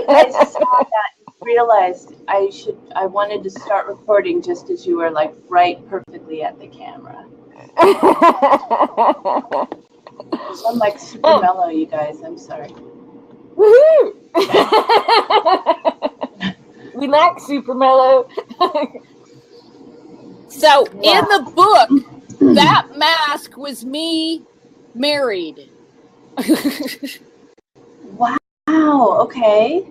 I saw that and realized I wanted to start recording just as you were like right perfectly at the camera. I'm like super mellow, you guys. I'm sorry. Woohoo! We like super mellow. So in the book, that mask was me married. Wow. Okay.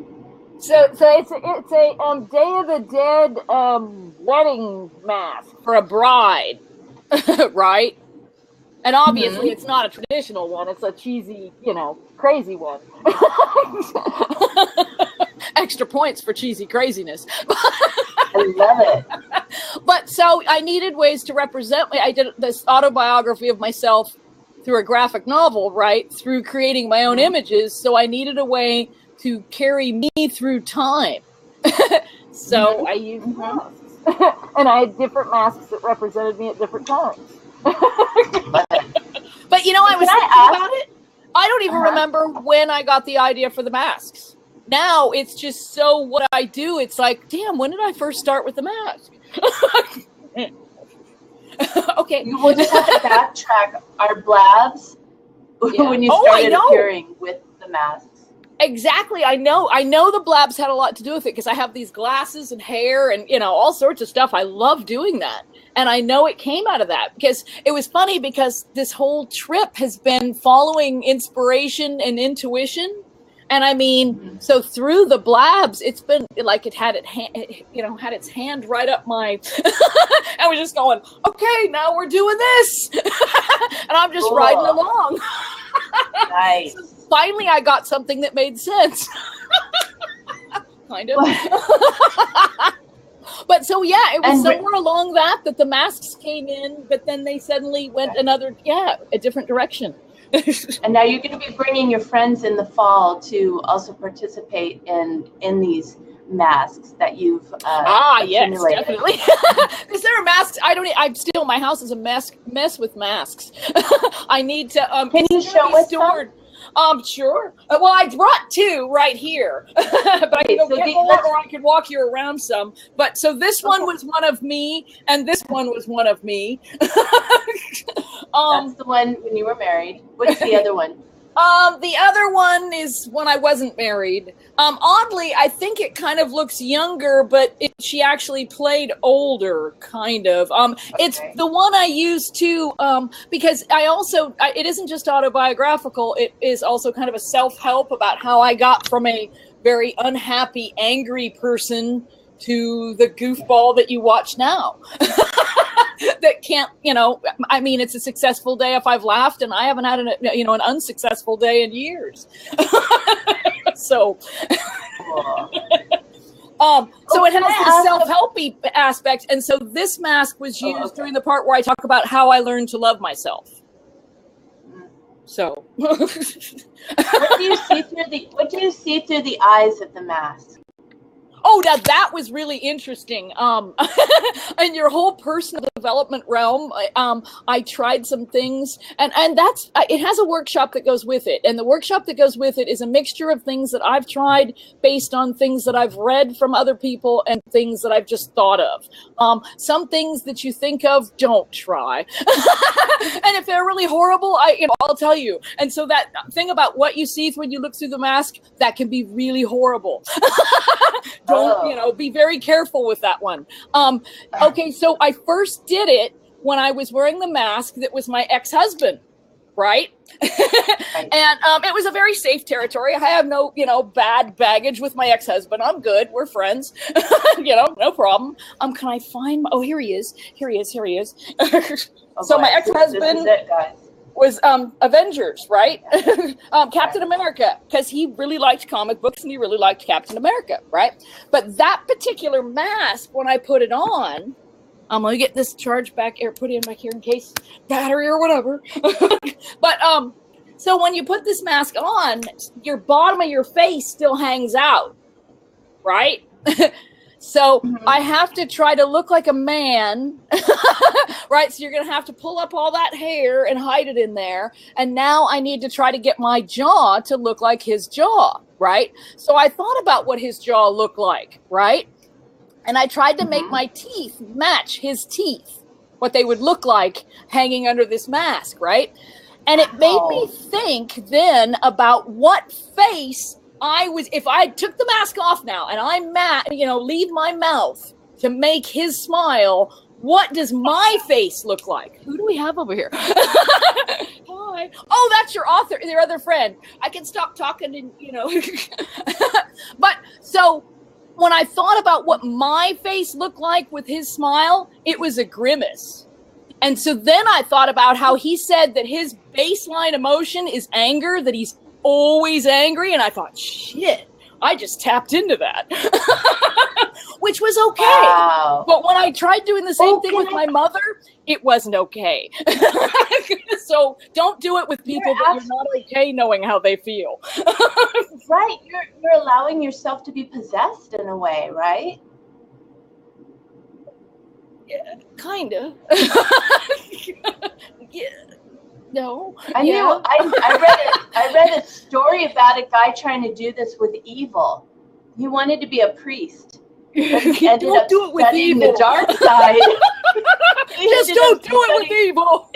So it's a Day of the Dead wedding mask For a bride, right? And obviously it's not a traditional one. It's a cheesy, crazy one. Extra points for cheesy craziness. I love it. But so I needed ways to represent me. I did this autobiography of myself through a graphic novel, right? Through creating my own images. So I needed a way to carry me through time. So I used masks. And I had different masks that represented me at different times. But I was thinking about it. I don't even remember when I got the idea for the masks. Now it's just so what I do. It's like, damn, when did I first start with the mask? Okay. You will just have to backtrack our blabs when you started appearing with the masks. Exactly. I know the blabs had a lot to do with it because I have these glasses and hair and, all sorts of stuff. I love doing that. And I know it came out of that because it was funny because this whole trip has been following inspiration and intuition. And I mean, so through the blabs, it's been like it had its hand right up my, I was just going, okay, now we're doing this. And I'm just riding along. Nice. So finally, I got something that made sense. Kind of. But so, it was somewhere along that the masks came in, but then they suddenly went a different direction. And now you're going to be bringing your friends in the fall to also participate in these masks that you've yes, accumulated. definitely. Because there are masks. My house is a mess with masks. I need to. Can you show us stored? Sure. Well, I brought two right here, but I can go get more, or I can walk you around some. But so this one was one of me, and this one was one of me. That's the one when you were married. What's the other one? The other one is when I wasn't married. Oddly, I think it kind of looks younger, but she actually played older, kind of. It's the one I used too, because it isn't just autobiographical. It is also kind of a self-help about how I got from a very unhappy, angry person to the goofball that you watch now. That can't, it's a successful day if I've laughed, and I haven't had an unsuccessful day in years. So, so it has the self-helpy aspect, and so this mask was used during the part where I talk about how I learned to love myself. So, what do you see through the eyes of the mask? Oh, now that was really interesting. In your whole personal development realm, I tried some things, and that's it has a workshop that goes with it, and the workshop that goes with it is a mixture of things that I've tried based on things that I've read from other people and things that I've just thought of. Some things that you think of, don't try, and if they're really horrible, I'll tell you. And so that thing about what you see when you look through the mask, that can be really horrible. Don't, be very careful with that one. Okay, so I first did it when I was wearing the mask that was my ex-husband, right? And it was a very safe territory. I have no, bad baggage with my ex-husband. I'm good. We're friends. No problem. Can I find, here he is. Here he is. So my ex-husband... This is it, guys. Was Avengers, right? Captain America, because he really liked comic books and he really liked Captain America, right? But that particular mask, when I put it on, I'm going to get this charge back here, put it in back here in case battery or whatever. But so when you put this mask on, your bottom of your face still hangs out, right? So I have to try to look like a man, right? So you're going to have to pull up all that hair and hide it in there. And now I need to try to get my jaw to look like his jaw, right? So I thought about what his jaw looked like, right? And I tried to make my teeth match his teeth, what they would look like hanging under this mask, right? And it made me think then about what face I was, if I took the mask off now and I leave my mouth to make his smile, what does my face look like? Who do we have over here? Hi. Oh, that's your other friend. I can stop talking and, But so when I thought about what my face looked like with his smile, it was a grimace. And so then I thought about how he said that his baseline emotion is anger, that he's always angry. And I thought, shit, I just tapped into that, which was okay. Wow. But when I tried doing the same thing with my mother, it wasn't okay. So don't do it with people that you're not okay knowing how they feel. Right. You're allowing yourself to be possessed in a way, right? Yeah, kind of. Yeah. No. I knew. I read a story about a guy trying to do this with evil. He wanted to be a priest. But he ended up do it with studying evil. the dark side. Just don't do it with evil.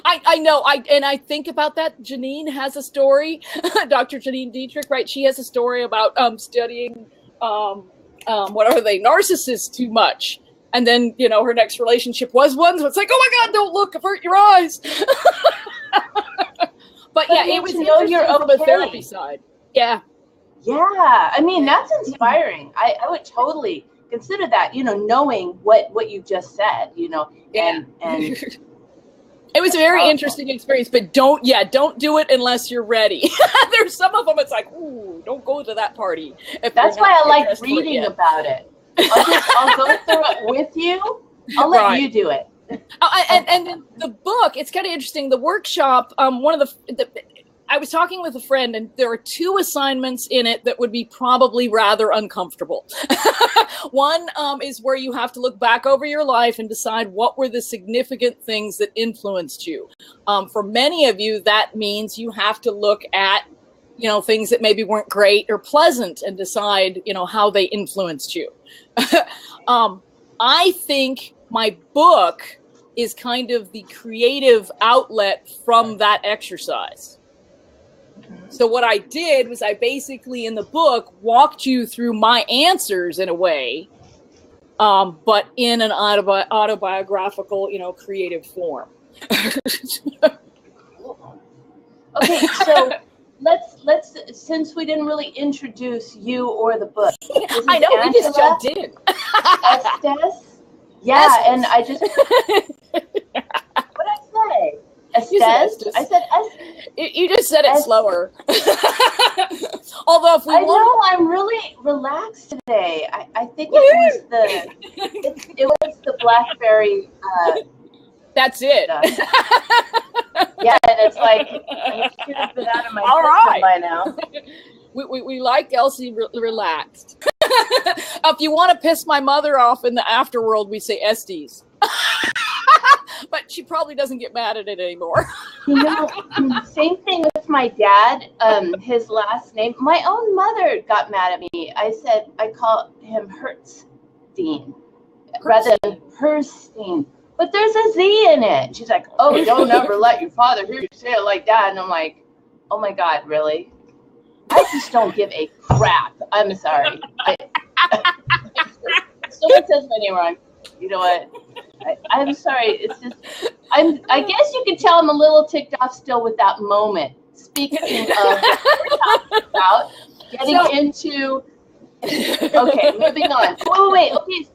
I know. I think about that. Janine has a story. Dr. Janine Dietrich, right? She has a story about studying what are they? Narcissists too much. And then, her next relationship was one, so it's like, oh my God, don't look, avert your eyes. But yeah, it was interesting from a therapy side. Yeah. Yeah. I mean, that's inspiring. I would totally consider that, knowing what you just said, and it was a very interesting experience, but don't do it unless you're ready. There's some of them, it's like, ooh, don't go to that party. That's why I like reading about it. I'll go through it with you. I'll let you do it. And the book, it's kind of interesting. The workshop, one of I was talking with a friend, and there are 2 assignments in it that would be probably rather uncomfortable. One is where you have to look back over your life and decide what were the significant things that influenced you. For many of you, that means you have to look at things that maybe weren't great or pleasant and decide, how they influenced you. I think my book is kind of the creative outlet from that exercise. So what I did was I basically in the book walked you through my answers in a way, but in an autobiographical, creative form. Okay, so let's since we didn't really introduce you or the book. I know, we just jumped in. Estes? Yeah, Estes. And I just what did I say? Estes? I said Estes. You just said it slower. Although if we know I'm really relaxed today. I think it was the blackberry that's it. Yeah, and it's like I should have been out of my system by now. We like Elsie relaxed. If you want to piss my mother off in the afterworld, we say Estes. But she probably doesn't get mad at it anymore. Same thing with my dad. His last name. My own mother got mad at me. I call him Hertzstein rather than Herstein. But there's a Z in it. She's like, oh, don't ever let your father hear you say it like that. And I'm like, oh my God, really? I just don't give a crap. I'm sorry. Someone says my name wrong. You know what? I'm sorry. It's just, I guess you can tell I'm a little ticked off still with that moment. Speaking of what we're talking about, getting into, okay, moving on. Wait. Okay.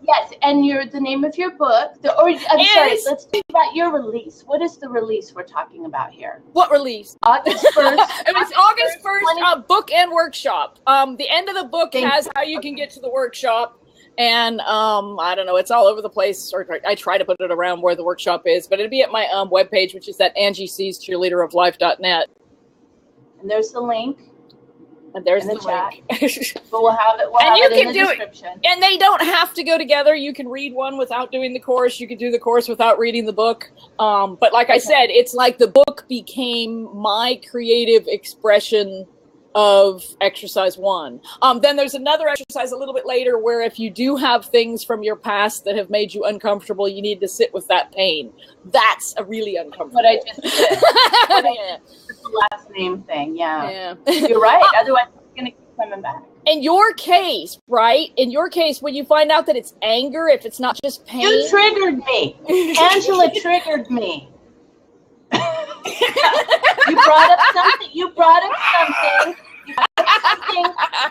Yes, and the name of your book. Sorry, let's talk about your release. What is the release we're talking about here? What release? August 1st. It was August 1st, book and workshop. The end of the book has how you can get to the workshop. And I don't know, it's all over the place. Or I try to put it around where the workshop is, but it'll be at my webpage, which is at AngieC'sCheerleaderOfLife.net. And there's the link. And there's in the chat. link. But we'll have it. We'll And have you it in can the do it. description. And they don't have to go together. You can read one without doing the course. You could do the course without reading the book. But like I said, it's like the book became my creative expression of exercise 1. Then there's another exercise a little bit later where if you do have things from your past that have made you uncomfortable, you need to sit with that pain. That's a really uncomfortable. What I just did. Yeah. The last name thing. Yeah. Yeah. You're right. Otherwise, it's going to keep coming back. In your case, right? In your case, when you find out that it's anger, if it's not just pain. You triggered me. Angela triggered me. You brought up something. You brought up something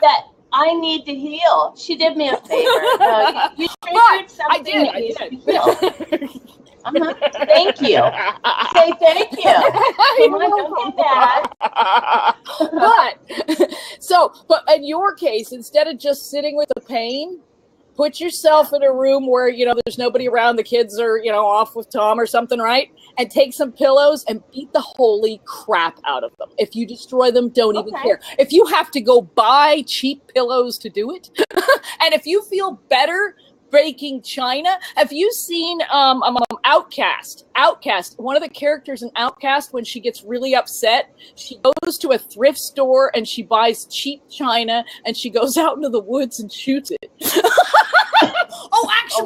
that I need to heal. She did me a favor. You triggered something that needs to be healed. Thank you. Say thank you. Come on, don't be bad. But in your case, instead of just sitting with the pain, put yourself in a room where, there's nobody around, the kids are, off with Tom or something, right? And take some pillows and beat the holy crap out of them. If you destroy them, don't even care. If you have to go buy cheap pillows to do it, and if you feel better breaking china, have you seen Outcast? Outcast, one of the characters in Outcast, when she gets really upset, she goes to a thrift store and she buys cheap china and she goes out into the woods and shoots it.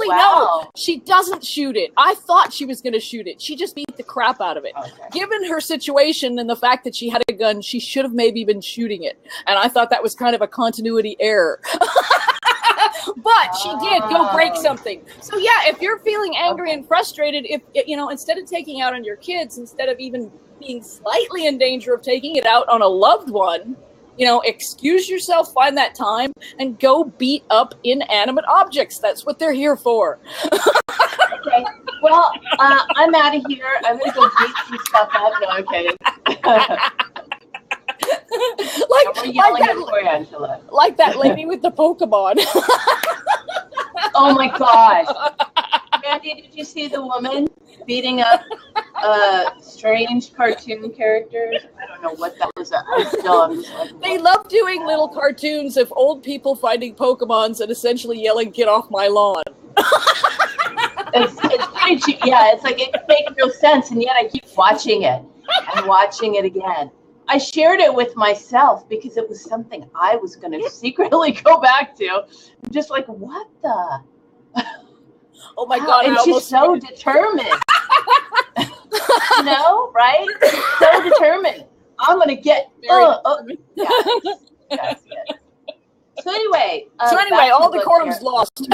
No, she doesn't shoot it. I thought she was going to shoot it. She just beat the crap out of it. Okay. Given her situation and the fact that she had a gun, she should have maybe been shooting it. And I thought that was kind of a continuity error. But she did go break something. So yeah, if you're feeling angry and frustrated, if instead of taking out on your kids, instead of even being slightly in danger of taking it out on a loved one, excuse yourself, find that time, and go beat up inanimate objects. That's what they're here for. Okay. Well, I'm out of here. I'm going to go beat some stuff up. No, I'm kidding. Like that lady with the Pokemon. Oh my gosh. Randy, did you see the woman beating up strange cartoon characters? I don't know what that was. I'm just like, they love doing little cartoons of old people finding Pokemons and essentially yelling, "Get off my lawn." It's pretty cheap. Yeah, it's like it makes no sense, and yet I keep watching it and watching it again. I shared it with myself because it was something I was going to secretly go back to. I'm just like, what the? Oh my God. And she's so determined. Right? So determined. I'm going to get. Yes. So anyway, all decorum's lost.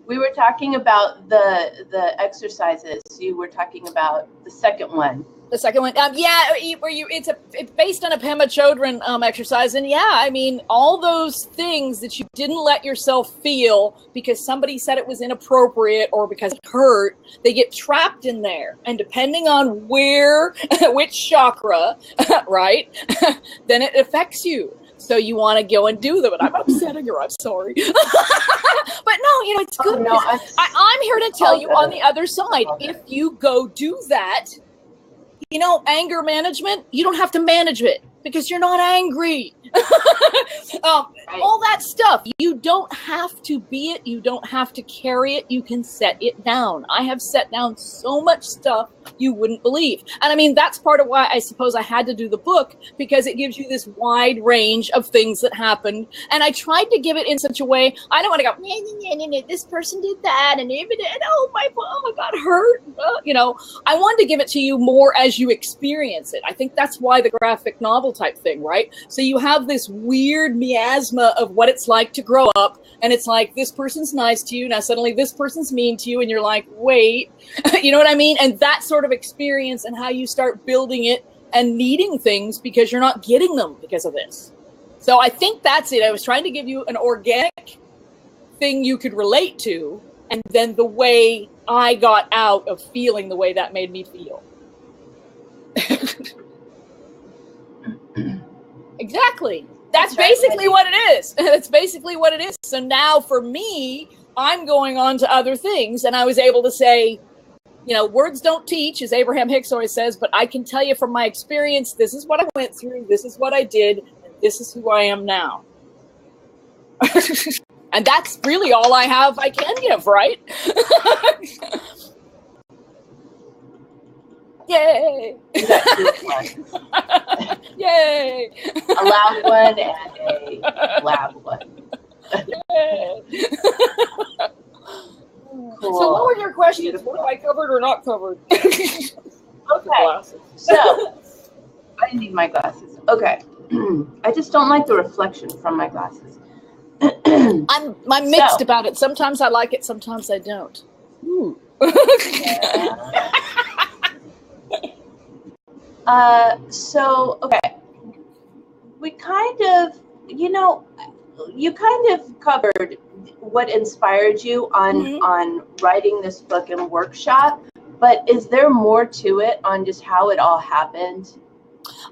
We were talking about the exercises. You were talking about the second one. The second one, it's based on a Pema Chodron exercise, and all those things that you didn't let yourself feel because somebody said it was inappropriate or because it hurt, they get trapped in there, and depending on which chakra, right, then it affects you. So you want to go and do them, and I'm upsetting her. I'm sorry, but no, it's good. Oh, no, I'm here to tell you on the other side. Okay. If you go do that. Anger management, you don't have to manage it because you're not angry. All that stuff, you don't have to be it. You don't have to carry it. You can set it down. I have set down so much stuff you wouldn't believe. And that's part of why I suppose I had to do the book, because it gives you this wide range of things that happened. And I tried to give it in such a way, I don't want to go, this person did that, and oh my God, hurt. I wanted to give it to you more as you experience it. I think that's why the graphic novel type thing, right? So you have this weird miasma of what it's like to grow up, and it's like, this person's nice to you, now suddenly this person's mean to you, and you're like, wait, you know what I mean? And that sort of experience and how you start building it and needing things because you're not getting them because of this. So I think that's it. I was trying to give you an organic thing you could relate to, and then the way I got out of feeling the way that made me feel. Exactly. That's basically what it is. That's basically what it is. So now for me, I'm going on to other things, and I was able to say, words don't teach, as Abraham Hicks always says, but I can tell you from my experience, this is what I went through, this is what I did, and this is who I am now. And that's really all I can give, right? Yay! Yay! A loud one and a loud one. Cool. So what were your questions? Beautiful. What have I covered or not covered? Okay. So I need my glasses. Okay. I just don't like the reflection from my glasses. I'm mixed about it. Sometimes I like it, sometimes I don't. Ooh. So okay. We kind of, you kind of covered what inspired you on writing this book and workshop, but is there more to it on just how it all happened?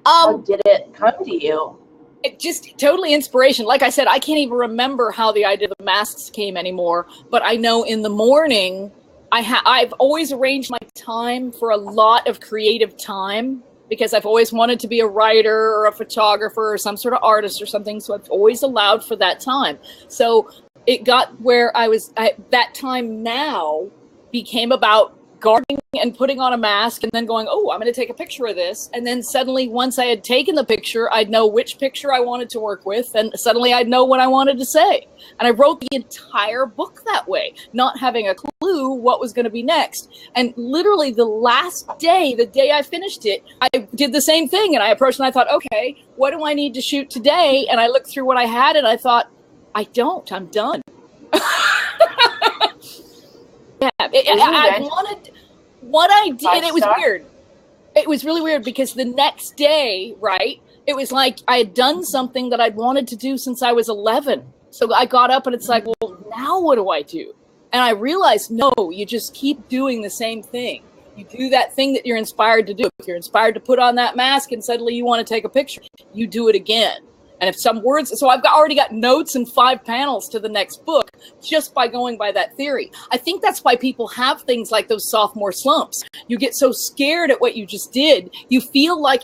How did it come to you? It just totally inspiration. Like I said, I can't even remember how the idea of the masks came anymore, but I know in the morning, I've always arranged my time for a lot of creative time, because I've always wanted to be a writer or a photographer or some sort of artist or something. So I've always allowed for that time. So it got where that time now became about gardening and putting on a mask and then going, oh, I'm going to take a picture of this. And then suddenly, once I had taken the picture, I'd know which picture I wanted to work with. And suddenly I'd know what I wanted to say. And I wrote the entire book that way, not having a clue what was going to be next. And literally the last day, the day I finished it, I did the same thing. And I approached and I thought, okay, what do I need to shoot today? And I looked through what I had and I thought, I'm done. Yeah, what I did, it was weird. It was really weird because the next day, right, it was like I had done something that I'd wanted to do since I was 11. So I got up and it's like, well, now what do I do? And I realized, no, you just keep doing the same thing. You do that thing that you're inspired to do. If you're inspired to put on that mask and suddenly you want to take a picture, you do it again. And if some words, so I've already got notes and 5 panels to the next book just by going by that theory. I think that's why people have things like those sophomore slumps. You get so scared at what you just did. You feel like,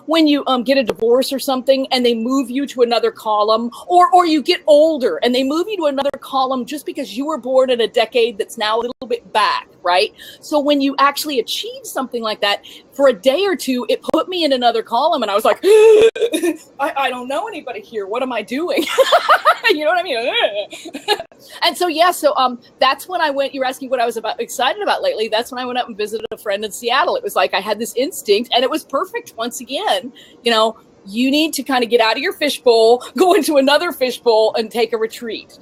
when you get a divorce or something and they move you to another column, or you get older and they move you to another column just because you were born in a decade that's now a little bit back, right? So when you actually achieve something like that, for a day or two, it put me in another column and I was like, I don't know anybody here. What am I doing? You know what I mean? And so, that's when I went, you were asking what I was excited about lately. That's when I went up and visited a friend in Seattle. It was like I had this instinct and it was perfect. Once again, you need to kind of get out of your fishbowl, go into another fishbowl and take a retreat.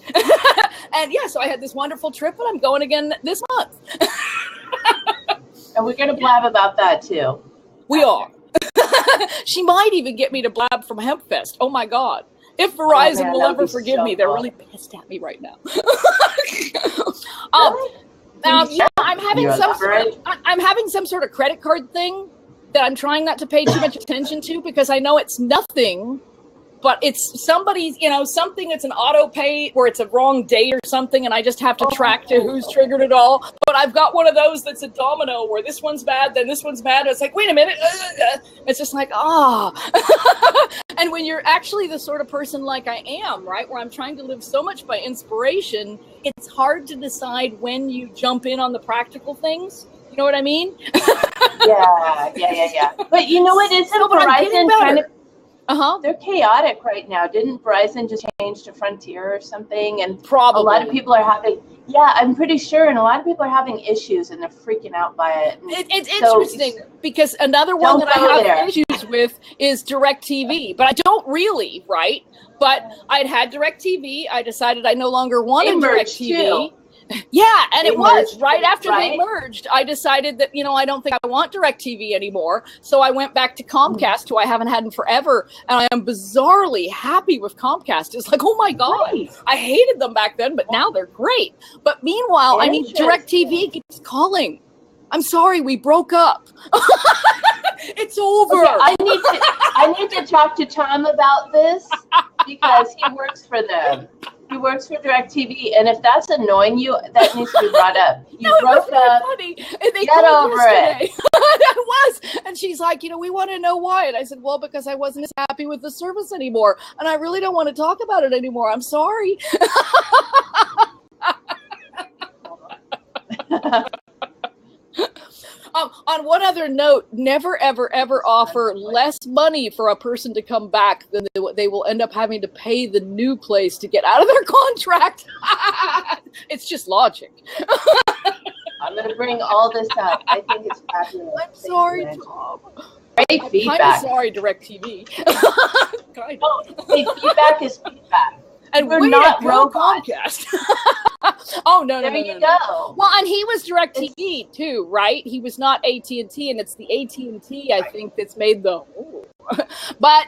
And so I had this wonderful trip and I'm going again this month. And we're going to blab about that too. We are. She might even get me to blab from HempFest. Oh my God. If Verizon will ever forgive me, they're really pissed at me right now. I'm having some sort of credit card thing that I'm trying not to pay too much attention to because I know it's nothing, but it's somebody's, something that's an auto pay where it's a wrong date or something, and I just have to track to who's triggered it all. But I've got one of those that's a domino where this one's bad, then this one's bad. It's like, wait a minute. It's just like, And when you're actually the sort of person like I am, right, where I'm trying to live so much by inspiration, it's hard to decide when you jump in on the practical things. You know what I mean? Yeah. But you know what? Isn't Verizon kind of... They're chaotic right now. Didn't Verizon just change to Frontier or something? And probably a lot of people are having, I'm pretty sure. And a lot of people are having issues and they're freaking out by it. It's interesting because another one that I have issues with is DirecTV, but I don't really, right? But I'd had DirecTV. I decided I no longer wanted DirecTV. Yeah, and it was right after they merged. I decided that, I don't think I want DirecTV anymore. So I went back to Comcast, who I haven't had in forever. And I am bizarrely happy with Comcast. It's like, oh my God, I hated them back then, but now they're great. But meanwhile, DirecTV keeps calling. I'm sorry, we broke up. It's over. Okay, I need to talk to Tom about this because he works for them. He works for DirecTV, and if that's annoying you, that needs to be brought up. You No, it was broke up. funny. And they Get called over yesterday. It was. And she's like, we want to know why. And I said, well, because I wasn't as happy with the service anymore. And I really don't want to talk about it anymore. I'm sorry. On one other note, never, ever, ever offer less money for a person to come back than they will end up having to pay the new place to get out of their contract. It's just logic. I'm going to bring all this up. I think it's fabulous. I'm sorry, Tom. Great feedback. I'm kind of sorry, DirecTV. Kind of. Hey, feedback is feedback. And we're not robots. Comcast. Oh, no. There you go. Well, and he was DirecTV too, right? He was not AT&T, and it's the AT&T, I think, that's made the... Ooh. But,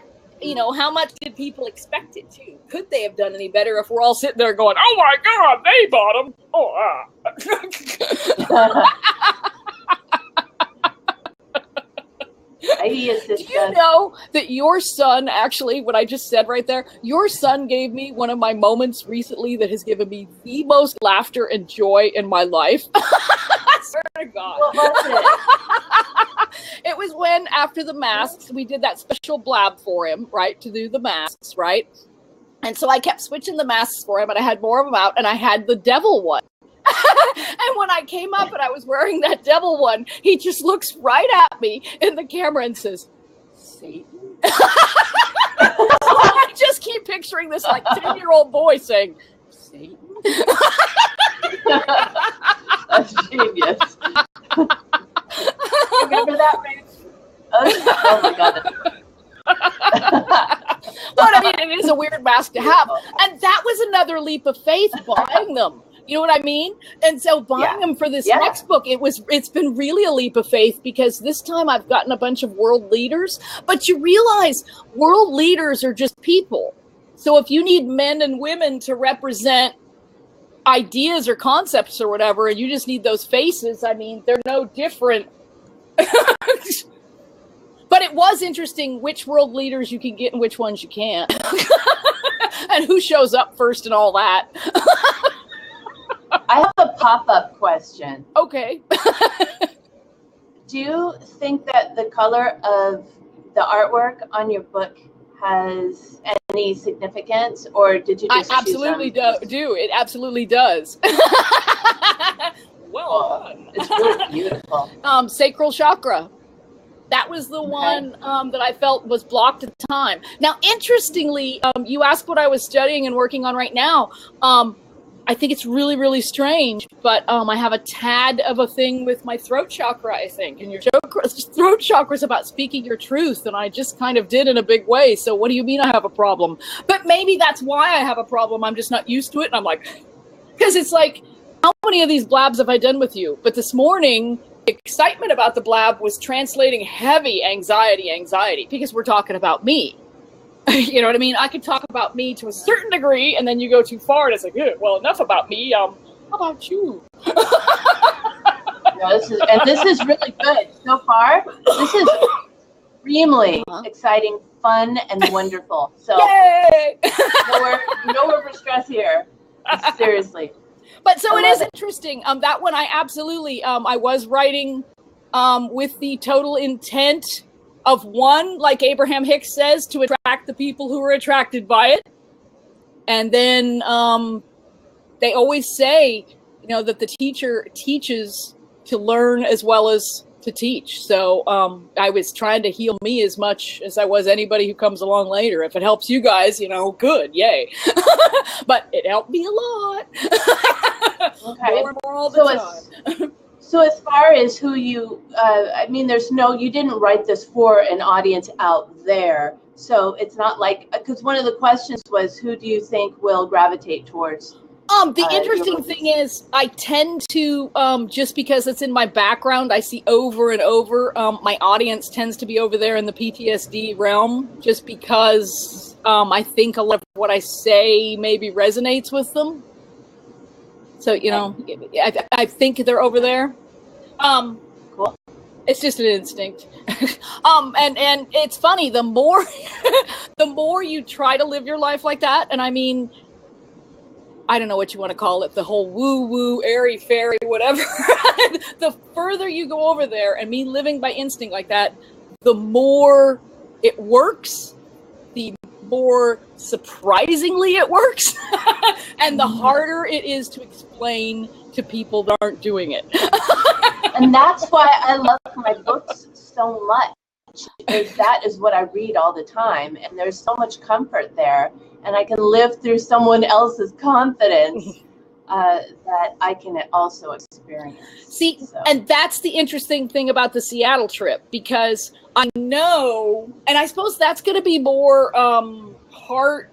how much did people expect it to? Could they have done any better if we're all sitting there going, oh my God, they bought them. Do you know that your son, actually, what I just said right there, your son gave me one of my moments recently that has given me the most laughter and joy in my life. I swear to God. What was it? It was when, after the masks, we did that special blab for him, right, to do the masks, right? And so I kept switching the masks for him, and I had more of them out, and I had the devil one. And when I came up and I was wearing that devil one, he just looks right at me in the camera and says, Satan? I just keep picturing this 10-year-old boy saying, Satan? That's genius. Remember that, Rach? Oh my God. But I mean, it is a weird mask to have. And that was another leap of faith buying them. You know what I mean? And so buying them for this next book, it's been really a leap of faith, because this time I've gotten a bunch of world leaders, but you realize world leaders are just people. So if you need men and women to represent ideas or concepts or whatever, and you just need those faces, I mean, they're no different. But it was interesting which world leaders you can get and which ones you can't. And who shows up first and all that. I have a pop-up question. Okay. Do you think that the color of the artwork on your book has any significance, or did you just I absolutely do. It absolutely does. Well done. It's really beautiful. Sacral chakra. That was the one that I felt was blocked at the time. Now, interestingly, you asked what I was studying and working on right now. I think it's really, really strange, but I have a tad of a thing with my throat chakra, I think. And your throat chakra is about speaking your truth, and I just kind of did in a big way. So what do you mean I have a problem? But maybe that's why I have a problem. I'm just not used to it. And I'm like, because it's like, how many of these blabs have I done with you? But this morning, the excitement about the blab was translating heavy anxiety, because we're talking about me. You know what I mean? I could talk about me to a certain degree, and then you go too far, and it's like, well, enough about me. How about you? This is really good so far. This is extremely exciting, fun, and wonderful. So, yay! no word for stress here. Seriously. But so it is interesting. That one, I absolutely, I was writing with the total intent of one, like Abraham Hicks says, to attract the people who are attracted by it. And then they always say, that the teacher teaches to learn as well as to teach. So I was trying to heal me as much as I was anybody who comes along later. If it helps you guys, good, yay. But it helped me a lot. Okay. More and more all the time. So as far as who you, you didn't write this for an audience out there. So it's not like, because one of the questions was, who do you think will gravitate towards? The interesting thing is, I tend to, just because it's in my background, I see over and over, my audience tends to be over there in the PTSD realm, just because I think a lot of what I say maybe resonates with them. So, I think they're over there. Cool. It's just an instinct. And it's funny, the more you try to live your life like that, and I mean, I don't know what you want to call it, the whole woo-woo, airy-fairy, whatever. The further you go over there, and me living by instinct like that, the more it works, the more surprisingly it works, and the harder it is to explain to people that aren't doing it. And that's why I love my books so much, is that is what I read all the time, and there's so much comfort there, and I can live through someone else's confidence that I can also experience. See, and that's the interesting thing about the Seattle trip, because I know, and I suppose that's going to be more heart,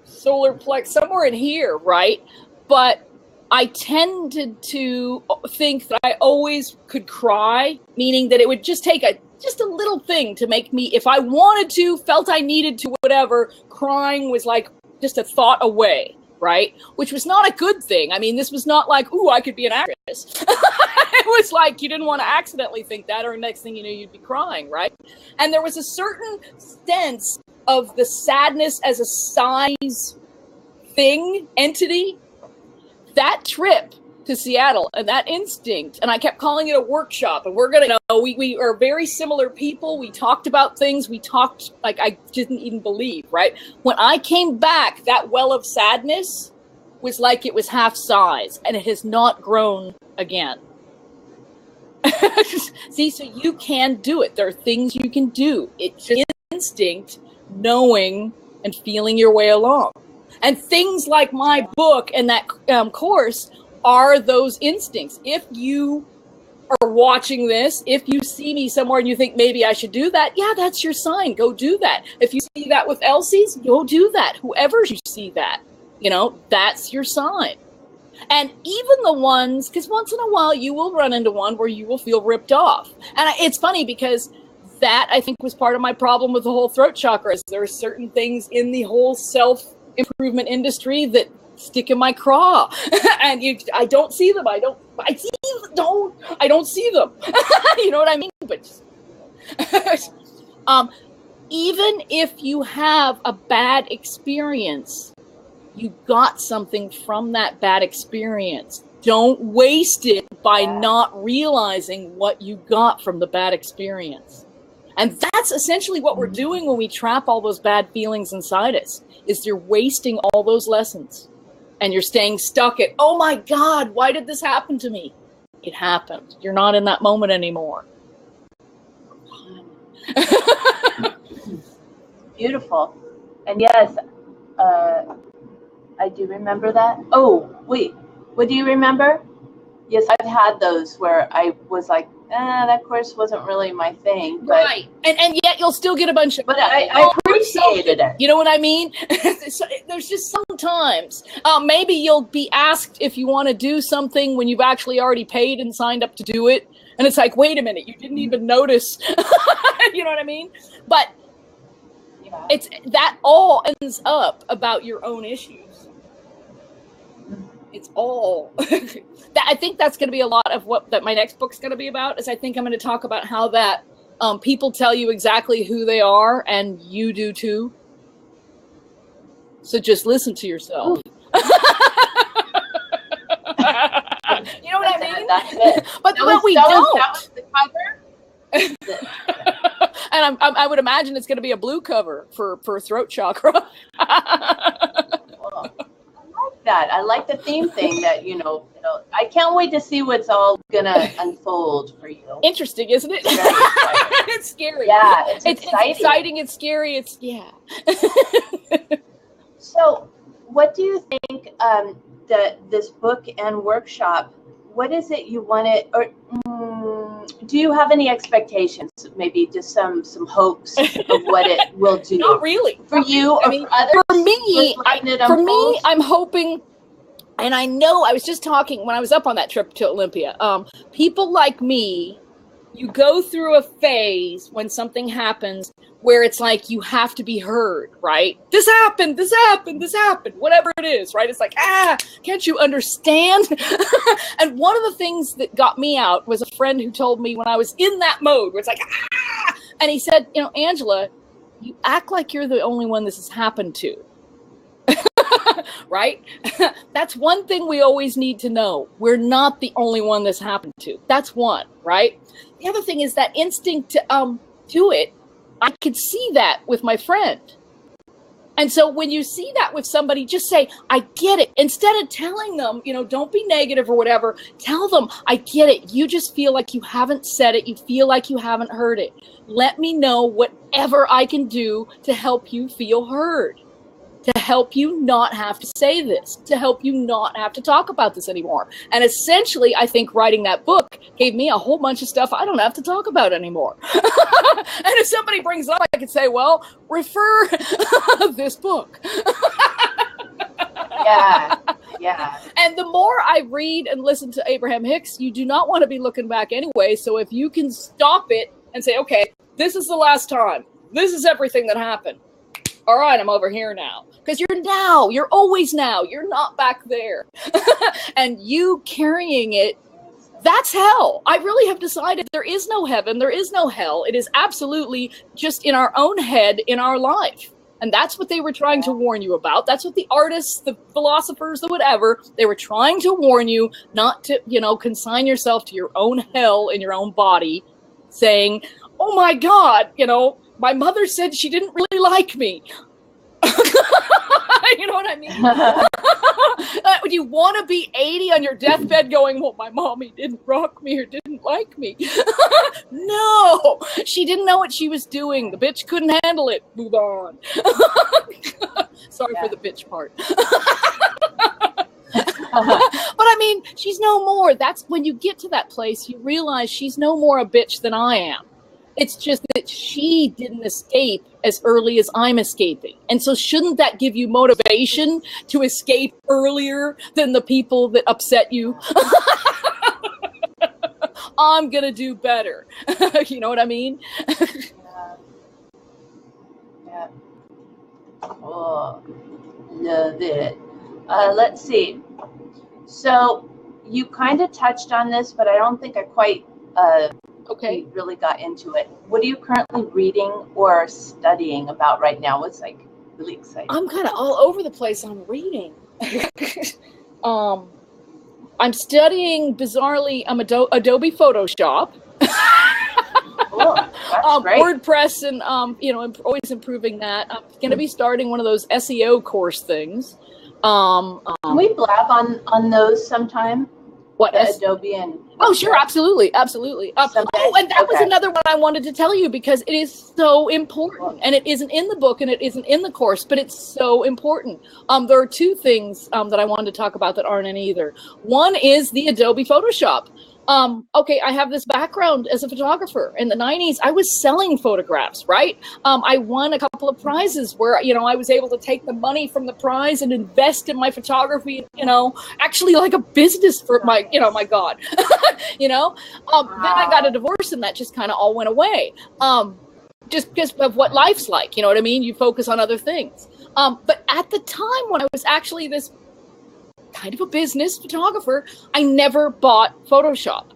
solar plex, somewhere in here, right? But I tended to think that I always could cry, meaning that it would just take just a little thing to make me, if I wanted to, felt I needed to, whatever, crying was like just a thought away, right? Which was not a good thing. I mean, this was not like, ooh, I could be an actress. It was like you didn't want to accidentally think that, or next thing you know, you'd be crying, right? And there was a certain sense of the sadness as a size thing, entity. That trip to Seattle and that instinct, and I kept calling it a workshop, and we're going to know we are very similar people. We talked about things. We talked like I didn't even believe, right? When I came back, that well of sadness was like it was half size, and it has not grown again. See, so you can do it. There are things you can do. It's just instinct, knowing and feeling your way along. And things like my book and that course are those instincts. If you are watching this, if you see me somewhere and you think maybe I should do that, yeah, that's your sign. Go do that. If you see that with Elsie's, go do that. Whoever you see that, that's your sign. And even the ones, because once in a while you will run into one where you will feel ripped off. And it's funny because that, I think, was part of my problem with the whole throat chakra. Is there are certain things in the whole self-improvement industry that stick in my craw, and I don't see them. I don't see them. You know what I mean? But even if you have a bad experience, you got something from that bad experience. Don't waste it by not realizing what you got from the bad experience. And that's essentially what we're doing when we trap all those bad feelings inside us, is you're wasting all those lessons. And you're staying stuck at, oh my God, why did this happen to me? It happened. You're not in that moment anymore. Beautiful. And yes, I do remember that. Oh, wait, what do you remember? Yes, I've had those where I was like, that course wasn't really my thing. But, right. And yet you'll still get a bunch of... But I appreciated it. You know what I mean? There's just sometimes, maybe you'll be asked if you want to do something when you've actually already paid and signed up to do it. And it's like, wait a minute, you didn't even notice. You know what I mean? But it's that all ends up about your own issues. It's all... I think that's going to be a lot of what that my next book's going to be about, is I think I'm going to talk about how that people tell you exactly who they are, and you do too. So just listen to yourself. You know what I mean? That's it. But we don't. That was the cover. And I would imagine it's going to be a blue cover for throat chakra. That I like the theme thing that I can't wait to see what's all gonna unfold for you. Interesting, isn't it? It's scary. Yeah, it's exciting. It's exciting. It's scary. It's So, what do you think that this book and workshop? What is it you want it, or do you have any expectations? Maybe just some hopes of what it will do. Not really for you, or for others. For me, I'm hoping, and I know I was just talking when I was up on that trip to Olympia. People like me, you go through a phase when something happens where it's like you have to be heard, right? This happened, whatever it is, right? It's like, can't you understand? And one of the things that got me out was a friend who told me when I was in that mode where it's like, and he said, Angela, you act like you're the only one this has happened to. right? That's one thing we always need to know. We're not the only one this happened to. That's one, right? The other thing is that instinct to do it. I could see that with my friend. And so when you see that with somebody, just say, I get it. Instead of telling them, don't be negative or whatever, tell them, I get it. You just feel like you haven't said it. You feel like you haven't heard it. Let me know whatever I can do to help you feel heard, to help you not have to say this, to help you not have to talk about this anymore. And essentially, I think writing that book gave me a whole bunch of stuff I don't have to talk about anymore. And if somebody brings it up, I can say, well, refer this book. Yeah. And the more I read and listen to Abraham Hicks, you do not want to be looking back anyway. So if you can stop it and say, okay, this is the last time. This is everything that happened. All right, I'm over here now. Because you're always now. You're not back there. And you carrying it, that's hell. I really have decided there is no heaven. There is no hell. It is absolutely just in our own head, in our life. And that's what they were trying to warn you about. That's what the artists, the philosophers, the whatever, they were trying to warn you not to, consign yourself to your own hell in your own body, saying, oh my God, my mother said she didn't really like me. You know what I mean? Would you want to be 80 on your deathbed going, well, my mommy didn't rock me or didn't like me? No, she didn't know what she was doing. The bitch couldn't handle it. Move on. Sorry for the bitch part. But I mean, she's no more. That's when you get to that place, you realize she's no more a bitch than I am. It's just that she didn't escape as early as I'm escaping. And so shouldn't that give you motivation to escape earlier than the people that upset you? I'm going to do better. You know what I mean? Yeah. Oh, love it. Let's see. So you kind of touched on this, but I don't think I quite okay. really got into it. What are you currently reading or studying about right now? What's really exciting? I'm kind of all over the place on reading. I'm studying, bizarrely, Adobe Photoshop. Cool. That's great. WordPress, and I'm always improving that. I'm going to be starting one of those SEO course things. Can we blab on those sometime? What, Adobe and oh, sure, absolutely. And that was another one I wanted to tell you, because it is so important, and it isn't in the book and it isn't in the course, but it's so important. There are two things that I wanted to talk about that aren't in either. One is the Adobe Photoshop. Okay, I have this background as a photographer. In the 90s, I was selling photographs, right? I won a couple of prizes where, I was able to take the money from the prize and invest in my photography, actually like a business for my, my God, Then I got a divorce and that just kind of all went away. Just because of what life's like, you know what I mean? You focus on other things. But at the time when I was actually this kind of a business photographer, I never bought Photoshop,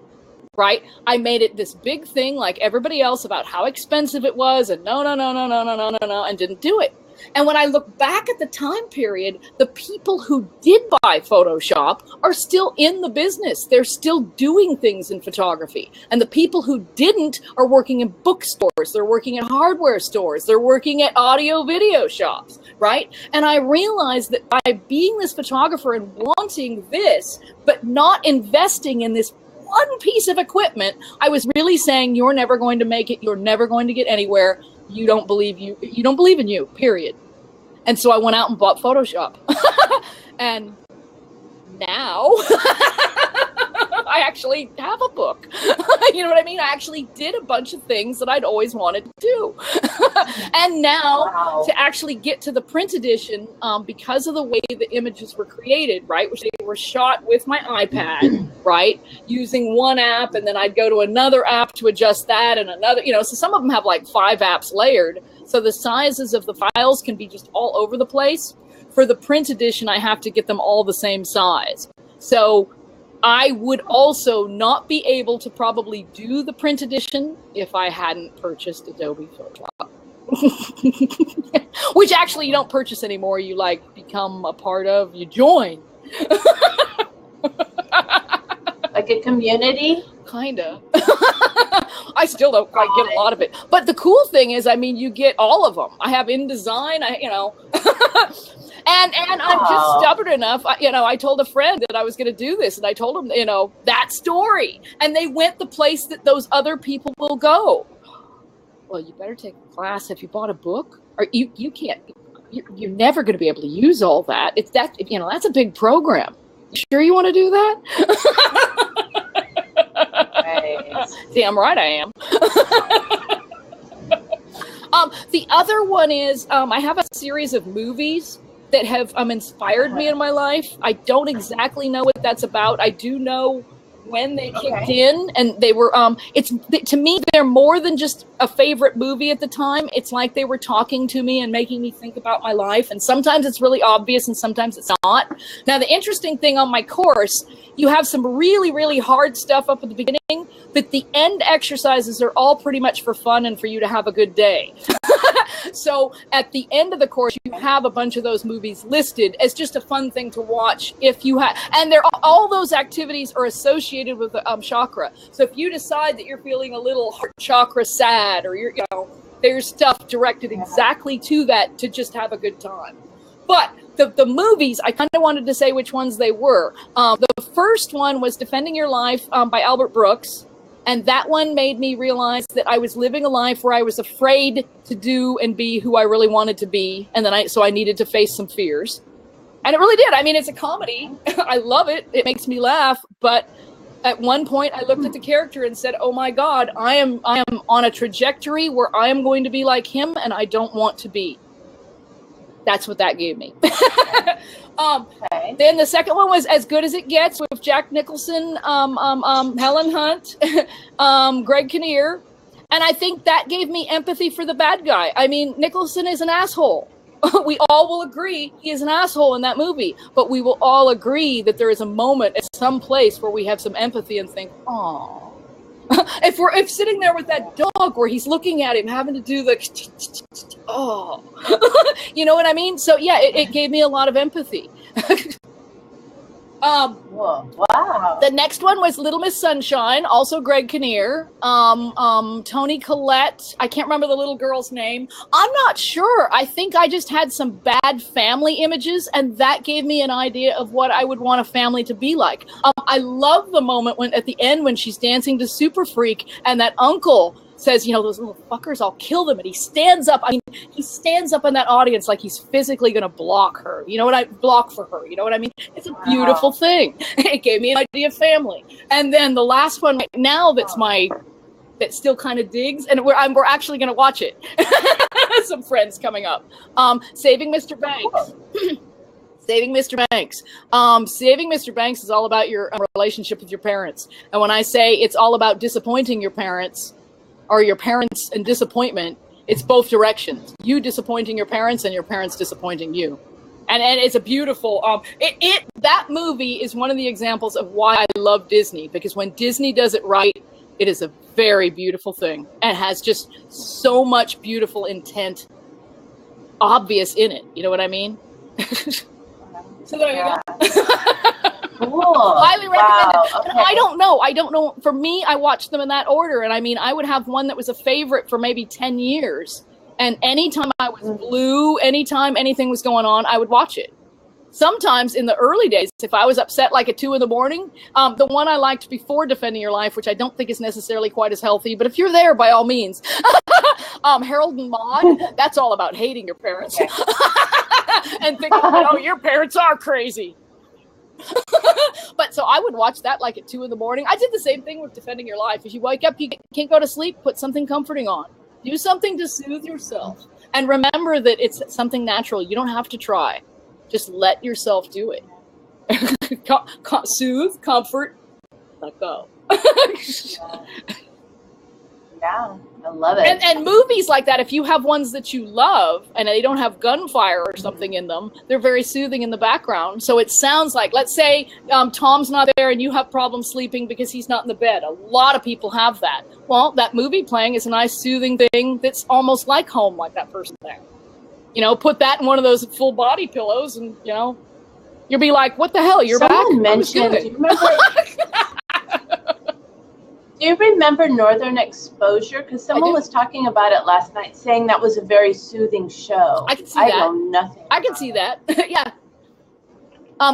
right? I made it this big thing like everybody else about how expensive it was, and no, and didn't do it. And when I look back at the time period, the people who did buy Photoshop are still in the business. They're still doing things in photography. And the people who didn't are working in bookstores. They're working in hardware stores. They're working at audio video shops, right? And I realized that by being this photographer and wanting this, but not investing in this one piece of equipment, I was really saying, you're never going to make it. You're never going to get anywhere. You don't believe in you, period. And so I went out and bought Photoshop. And now I actually have a book. You know what I mean? I actually did a bunch of things that I'd always wanted to do. And now to actually get to the print edition, because of the way the images were created, right, which they were shot with my iPad, right, using one app, and then I'd go to another app to adjust that, and another, so some of them have like 5 apps layered. So the sizes of the files can be just all over the place. For the print edition, I have to get them all the same size. So I would also not be able to probably do the print edition if I hadn't purchased Adobe Photoshop. Which actually you don't purchase anymore. You like become a part of, you join. Like a community? Kinda. I still don't quite get a lot of it. But the cool thing is, I mean, you get all of them. I have InDesign, and I'm just stubborn enough. I told a friend that I was going to do this, and I told him, that story. And they went the place that those other people will go. Well, you better take a class. If you bought a book, or you can't. You're never going to be able to use all that. That's a big program. You sure you want to do that? Right. Damn right I am. The other one is I have a series of movies that have inspired me in my life. I don't exactly know what that's about. I do know when they kicked in, and they were to me, they're more than just a favorite movie at the time. It's like they were talking to me and making me think about my life, and sometimes it's really obvious and sometimes it's not. Now, the interesting thing on my course, you have some really, really hard stuff up at the beginning, but the end exercises are all pretty much for fun and for you to have a good day. So at the end of the course, you have a bunch of those movies listed as just a fun thing to watch if you have, and all those activities are associated with the chakra. So if you decide that you're feeling a little heart chakra sad, or there's stuff directed exactly to that to just have a good time. But the movies, I kind of wanted to say which ones they were. The first one was Defending Your Life by Albert Brooks. And that one made me realize that I was living a life where I was afraid to do and be who I really wanted to be. And then so I needed to face some fears. And it really did. I mean, it's a comedy. I love it. It makes me laugh. But at one point I looked at the character and said, oh my God, I am on a trajectory where I am going to be like him, and I don't want to be. That's what that gave me. Then the second one was As Good as It Gets with Jack Nicholson, Helen Hunt, Greg Kinnear. And I think that gave me empathy for the bad guy. I mean, Nicholson is an asshole. We all will agree he is an asshole in that movie, but we will all agree that there is a moment at some place where we have some empathy and think, oh. If sitting there with that dog where he's looking at him, having to do the, oh, you know what I mean? So yeah, it gave me a lot of empathy. Whoa, wow. The next one was Little Miss Sunshine, also Greg Kinnear, Toni Collette. I can't remember the little girl's name. I'm not sure. I think I just had some bad family images, and that gave me an idea of what I would want a family to be like. I love the moment at the end when she's dancing to Super Freak, and that uncle says, those little fuckers, I'll kill them. And he stands up. I mean, he stands up in that audience like he's physically going to block her. Block for her. You know what I mean? It's a beautiful thing. It gave me an idea of family. And then the last one right now that still kind of digs, and we're actually going to watch it. Some friends coming up. Saving Mr. Banks. Saving Mr. Banks. Saving Mr. Banks is all about your relationship with your parents. And when I say it's all about disappointing your parents, or your parents and disappointment, it's both directions. You disappointing your parents and your parents disappointing you. And it's a beautiful, that movie is one of the examples of why I love Disney, because when Disney does it right, it is a very beautiful thing and has just so much beautiful intent obvious in it. You know what I mean? So there you go. Cool. Highly recommend it. Okay. And I don't know. For me, I watched them in that order. And I mean, I would have one that was a favorite for maybe 10 years. And anytime I was blue, anytime anything was going on, I would watch it. Sometimes in the early days, if I was upset like at 2 a.m, the one I liked before Defending Your Life, which I don't think is necessarily quite as healthy, but if you're there, by all means, Harold and Maude, that's all about hating your parents. And thinking, your parents are crazy. But so I would watch that like at 2 a.m. I did the same thing with Defending Your Life. If you wake up, you can't go to sleep, put something comforting on. Do something to soothe yourself. And remember that it's something natural. You don't have to try. Just let yourself do it. Soothe, comfort, let go. Yeah, I love it. And movies like that, if you have ones that you love and they don't have gunfire or something in them, they're very soothing in the background. So it sounds like, let's say Tom's not there and you have problems sleeping because he's not in the bed. A lot of people have that. Well, that movie playing is a nice soothing thing that's almost like home, like that person there. You know, put that in one of those full body pillows and, you know, you'll be like, what the hell, you're Someone back? mentioned, do you remember Northern Exposure? Because someone was talking about it last night, saying that was a very soothing show. I can see that. I know nothing. I can see that. Yeah.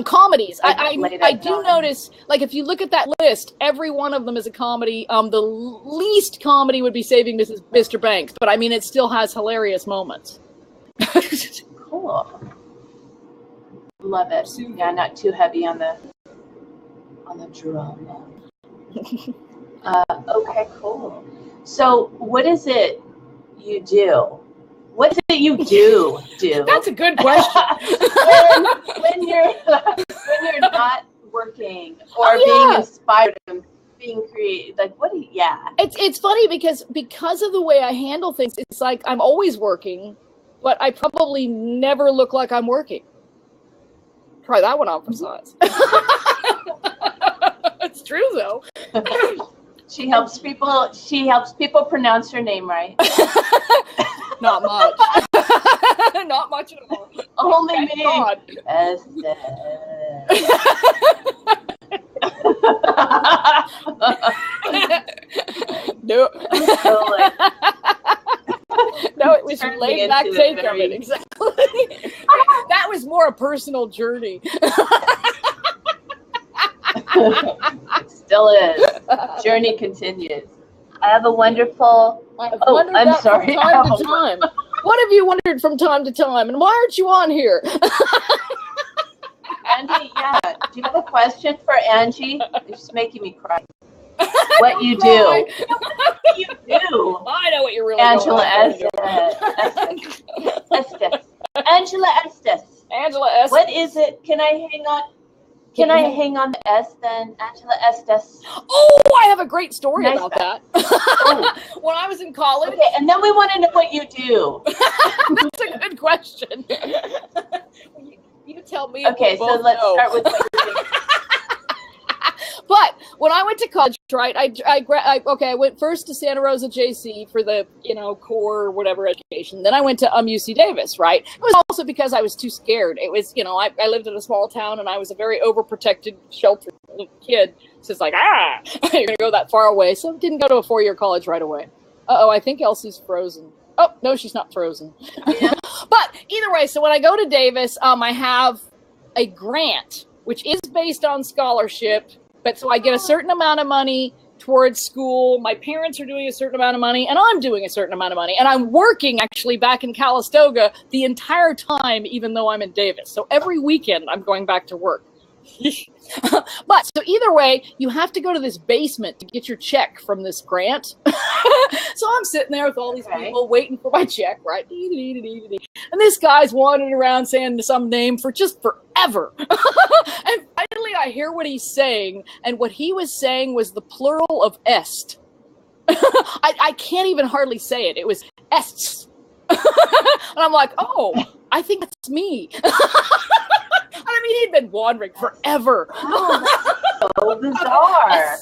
Comedies. I do notice, like, if you look at that list, every one of them is a comedy. The least comedy would be Saving Mr. Banks, but I mean, it still has hilarious moments. Cool. Love it. Yeah, not too heavy on the drama. Okay, cool. So, what is it you do? What is it you do? That's a good question. when you're not working or being inspired and being creative, like what? It's funny because of the way I handle things. It's like I'm always working, but I probably never look like I'm working. Try that one on for size. It's true though. She helps people pronounce her name right. Not much. Not much at all. Only me. God. No. No, it was your laid back take of it. Exactly. That was more a personal journey. It still is. Journey continues. I have a wonderful. I'm sorry. From time to time. What have you wondered from time to time, and why aren't you on here? Angie, do you have a question for Angie? It's just making me cry. What you do? What you do? I know what you're really. Angela Estes. Angela Estes. Angela Estes. What is it? Can I hang on? Can I hang on the S then? Angela Estes. Oh, I have a great story about that. When I was in college. Okay, and then we want to know what you do. That's a good question. You tell me. Okay, so let's start with what you do. But when I went to college, right, I went first to Santa Rosa JC for the, core or whatever education. Then I went to UC Davis, right? It was also because I was too scared. It was, I lived in a small town and I was a very overprotected, sheltered little kid. So it's like, you're going to go that far away. So I didn't go to a 4-year college right away. I think Elsie's frozen. Oh, no, she's not frozen. Yeah. But either way, so when I go to Davis, I have a grant, which is based on scholarship. But so I get a certain amount of money towards school. My parents are doing a certain amount of money, and I'm doing a certain amount of money. And I'm working actually back in Calistoga the entire time, even though I'm in Davis. So every weekend I'm going back to work. But so either way, you have to go to this basement to get your check from this grant. So I'm sitting there with all these people waiting for my check, right? And this guy's wandering around saying some name for just forever. And finally I hear what he's saying, and what he was saying was the plural of est. I can't even hardly say it. It was ests. And I'm like, oh, I think that's me. I mean, he'd been wandering forever. Oh, so bizarre.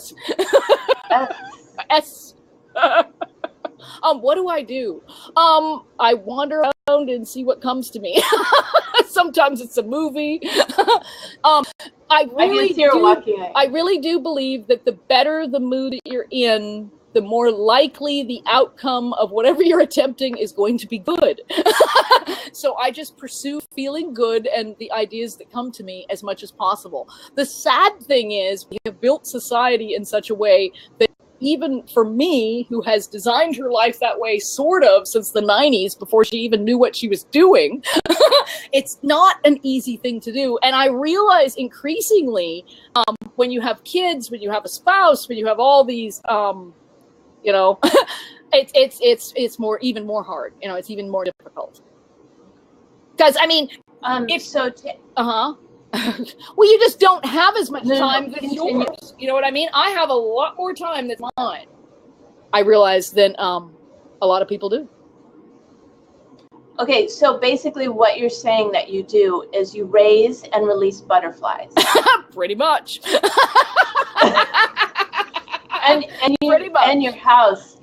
What do I do? I wander around and see what comes to me. Sometimes it's a movie. I really do believe that the better the mood that you're in, the more likely the outcome of whatever you're attempting is going to be good. So I just pursue feeling good and the ideas that come to me as much as possible. The sad thing is we have built society in such a way that even for me, who has designed her life that way sort of since the 90s, before she even knew what she was doing, it's not an easy thing to do. And I realize increasingly when you have kids, when you have a spouse, when you have all these it's even more hard. It's even more difficult. Because I mean, well, you just don't have as much time as yours. You know what I mean? I have a lot more time than mine. I realized than a lot of people do. Okay, so basically what you're saying that you do is you raise and release butterflies. Pretty much. and your house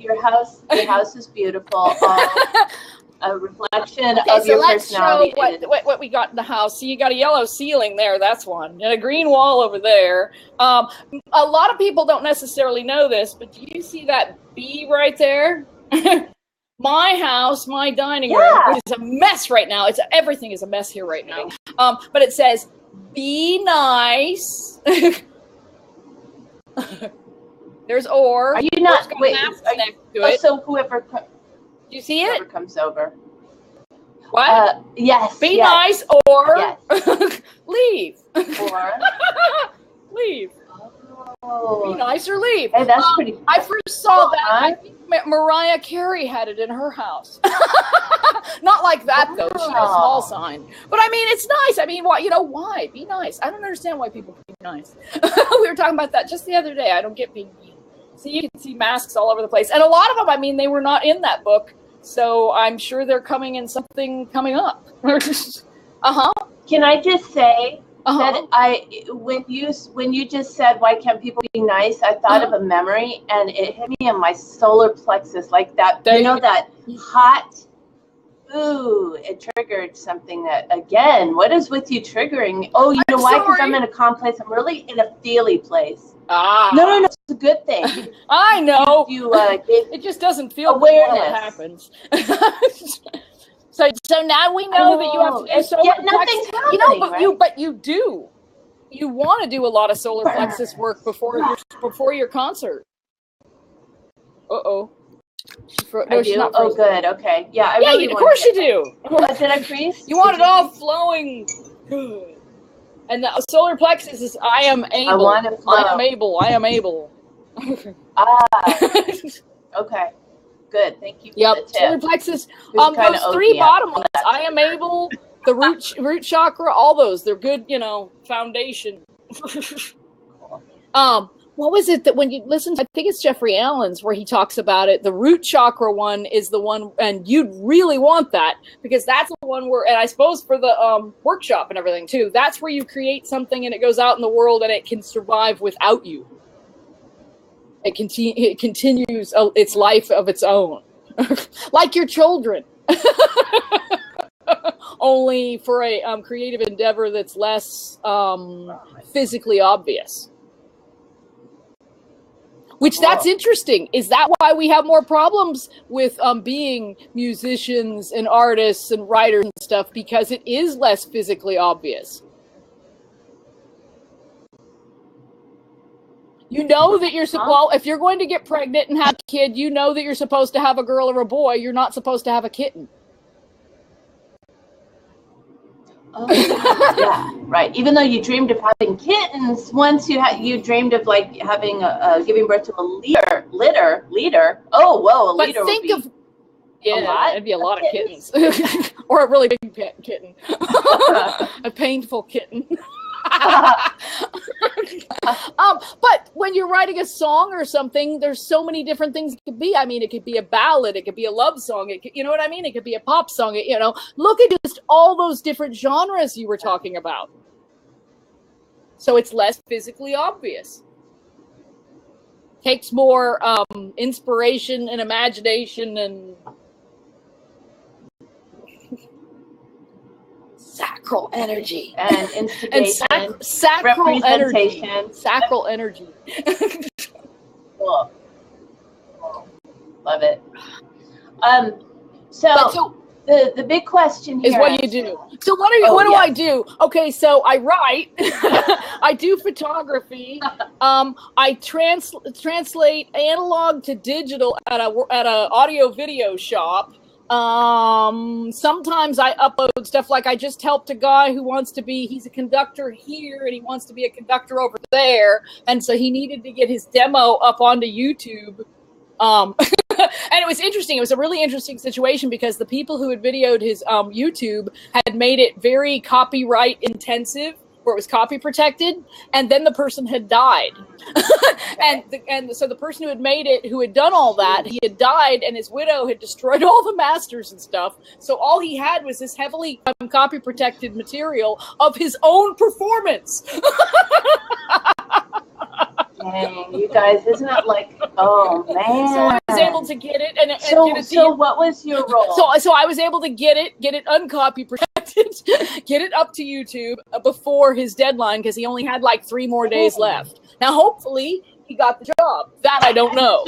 is beautiful. A reflection of your personality. Show what we got in the house. So you got a yellow ceiling there, that's one, and a green wall over there. A lot of people don't necessarily know this, but do you see that bee right there? My house, my dining room, which is a mess right now. Everything is a mess here right now. But it says, "Be nice." There's or. Are you not? Wait. Next to it. So whoever. Do you see it? Whoever comes over. What? Yes. Be nice or leave. Or leave. Oh. Be nice or leave. Hey, that's pretty cool. I first saw that. I think Mariah Carey had it in her house. Not like that, though. She had a small sign. But I mean, it's nice. I mean, why? Be nice. I don't understand why people be nice. We were talking about that just the other day. I don't get being mean. So you can see masks all over the place. And a lot of them, I mean, they were not in that book. So I'm sure they're coming in something coming up. Can I just say that when you just said why can't people be nice, I thought of a memory and it hit me in my solar plexus like that. That hot. Ooh, it triggered something that, again, what is with you triggering? Oh, you know why? Because I'm in a calm place. I'm really in a feely place. No, it's a good thing. I know. It just doesn't feel awareness. Good when it happens. So now we know that you have to do solar nothing's happening, but you do. You want to do a lot of solar plexus work before your concert. Uh-oh. No, she's not frozen. Oh, good. Okay. Yeah, of course you do. Did I freeze? You want it all flowing. Good. And the solar plexus is I am able. I want to flow. I am able. Okay. Good. Thank you for the tip. Solar plexus. Those three bottom ones. I am able. The root chakra. All those. They're good. Foundation. What was it that when you listen to, I think it's Jeffrey Allen's where he talks about it. The root chakra one is the one, and you'd really want that because that's the one where, and I suppose for the workshop and everything too, that's where you create something and it goes out in the world and it can survive without you. It continues its life of its own, like your children. Only for a creative endeavor that's less physically obvious. Which that's interesting. Is that why we have more problems with being musicians and artists and writers and stuff? Because it is less physically obvious. You know that you're if you're going to get pregnant and have a kid, you know that you're supposed to have a girl or a boy. You're not supposed to have a kitten. Oh, yeah, right. Even though you dreamed of having kittens, once you dreamed of like having giving birth to a litter. Oh, whoa, a but litter. Think would be of it'd be a lot of kittens, or a really big kitten, a painful kitten. But when you're writing a song or something, there's so many different things it could be. I mean, it could be a ballad, it could be a love song, you know what I mean? It could be a pop song, Look at just all those different genres you were talking about. So it's less physically obvious. Takes more inspiration and imagination and sacral energy and instigation and sacral energy. Sacral energy. Cool. Love it. So the big question here is what you do. So what do I do? Okay, so I write. I do photography. I translate analog to digital at a audio video shop. Sometimes I upload stuff, like I just helped a guy who he's a conductor here and he wants to be a conductor over there. And so he needed to get his demo up onto YouTube. And it was interesting. It was a really interesting situation because the people who had videoed his YouTube had made it very copyright intensive, where it was copy protected, and then the person had died. and so the person who had made it, who had done all that, he had died, and his widow had destroyed all the masters and stuff. So all he had was this heavily copy protected material of his own performance. Dang, you guys, isn't it like, oh man. So I was able to get it, and so what was your role? So I was able to get it uncopy protected, get it up to YouTube before his deadline, because he only had like 3 more days left. Now, hopefully, he got the job. That I don't know.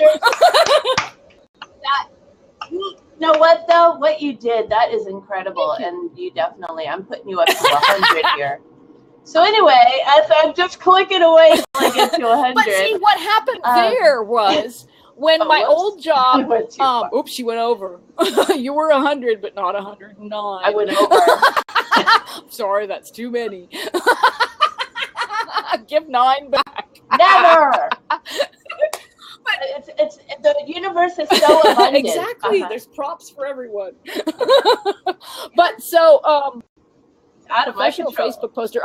You know what though? What you did, that is incredible, and you definitely, I'm putting you up to 100 here. So anyway, as I'm just clicking away until I get to 100. But see, what happened there was when my old job. Oops, she went over. You were 100, but not 109. I went over. Sorry, that's too many. Give 9 back. Never. But it's the universe is so abundant. Exactly. There's props for everyone. But so out of my professional control. Facebook poster.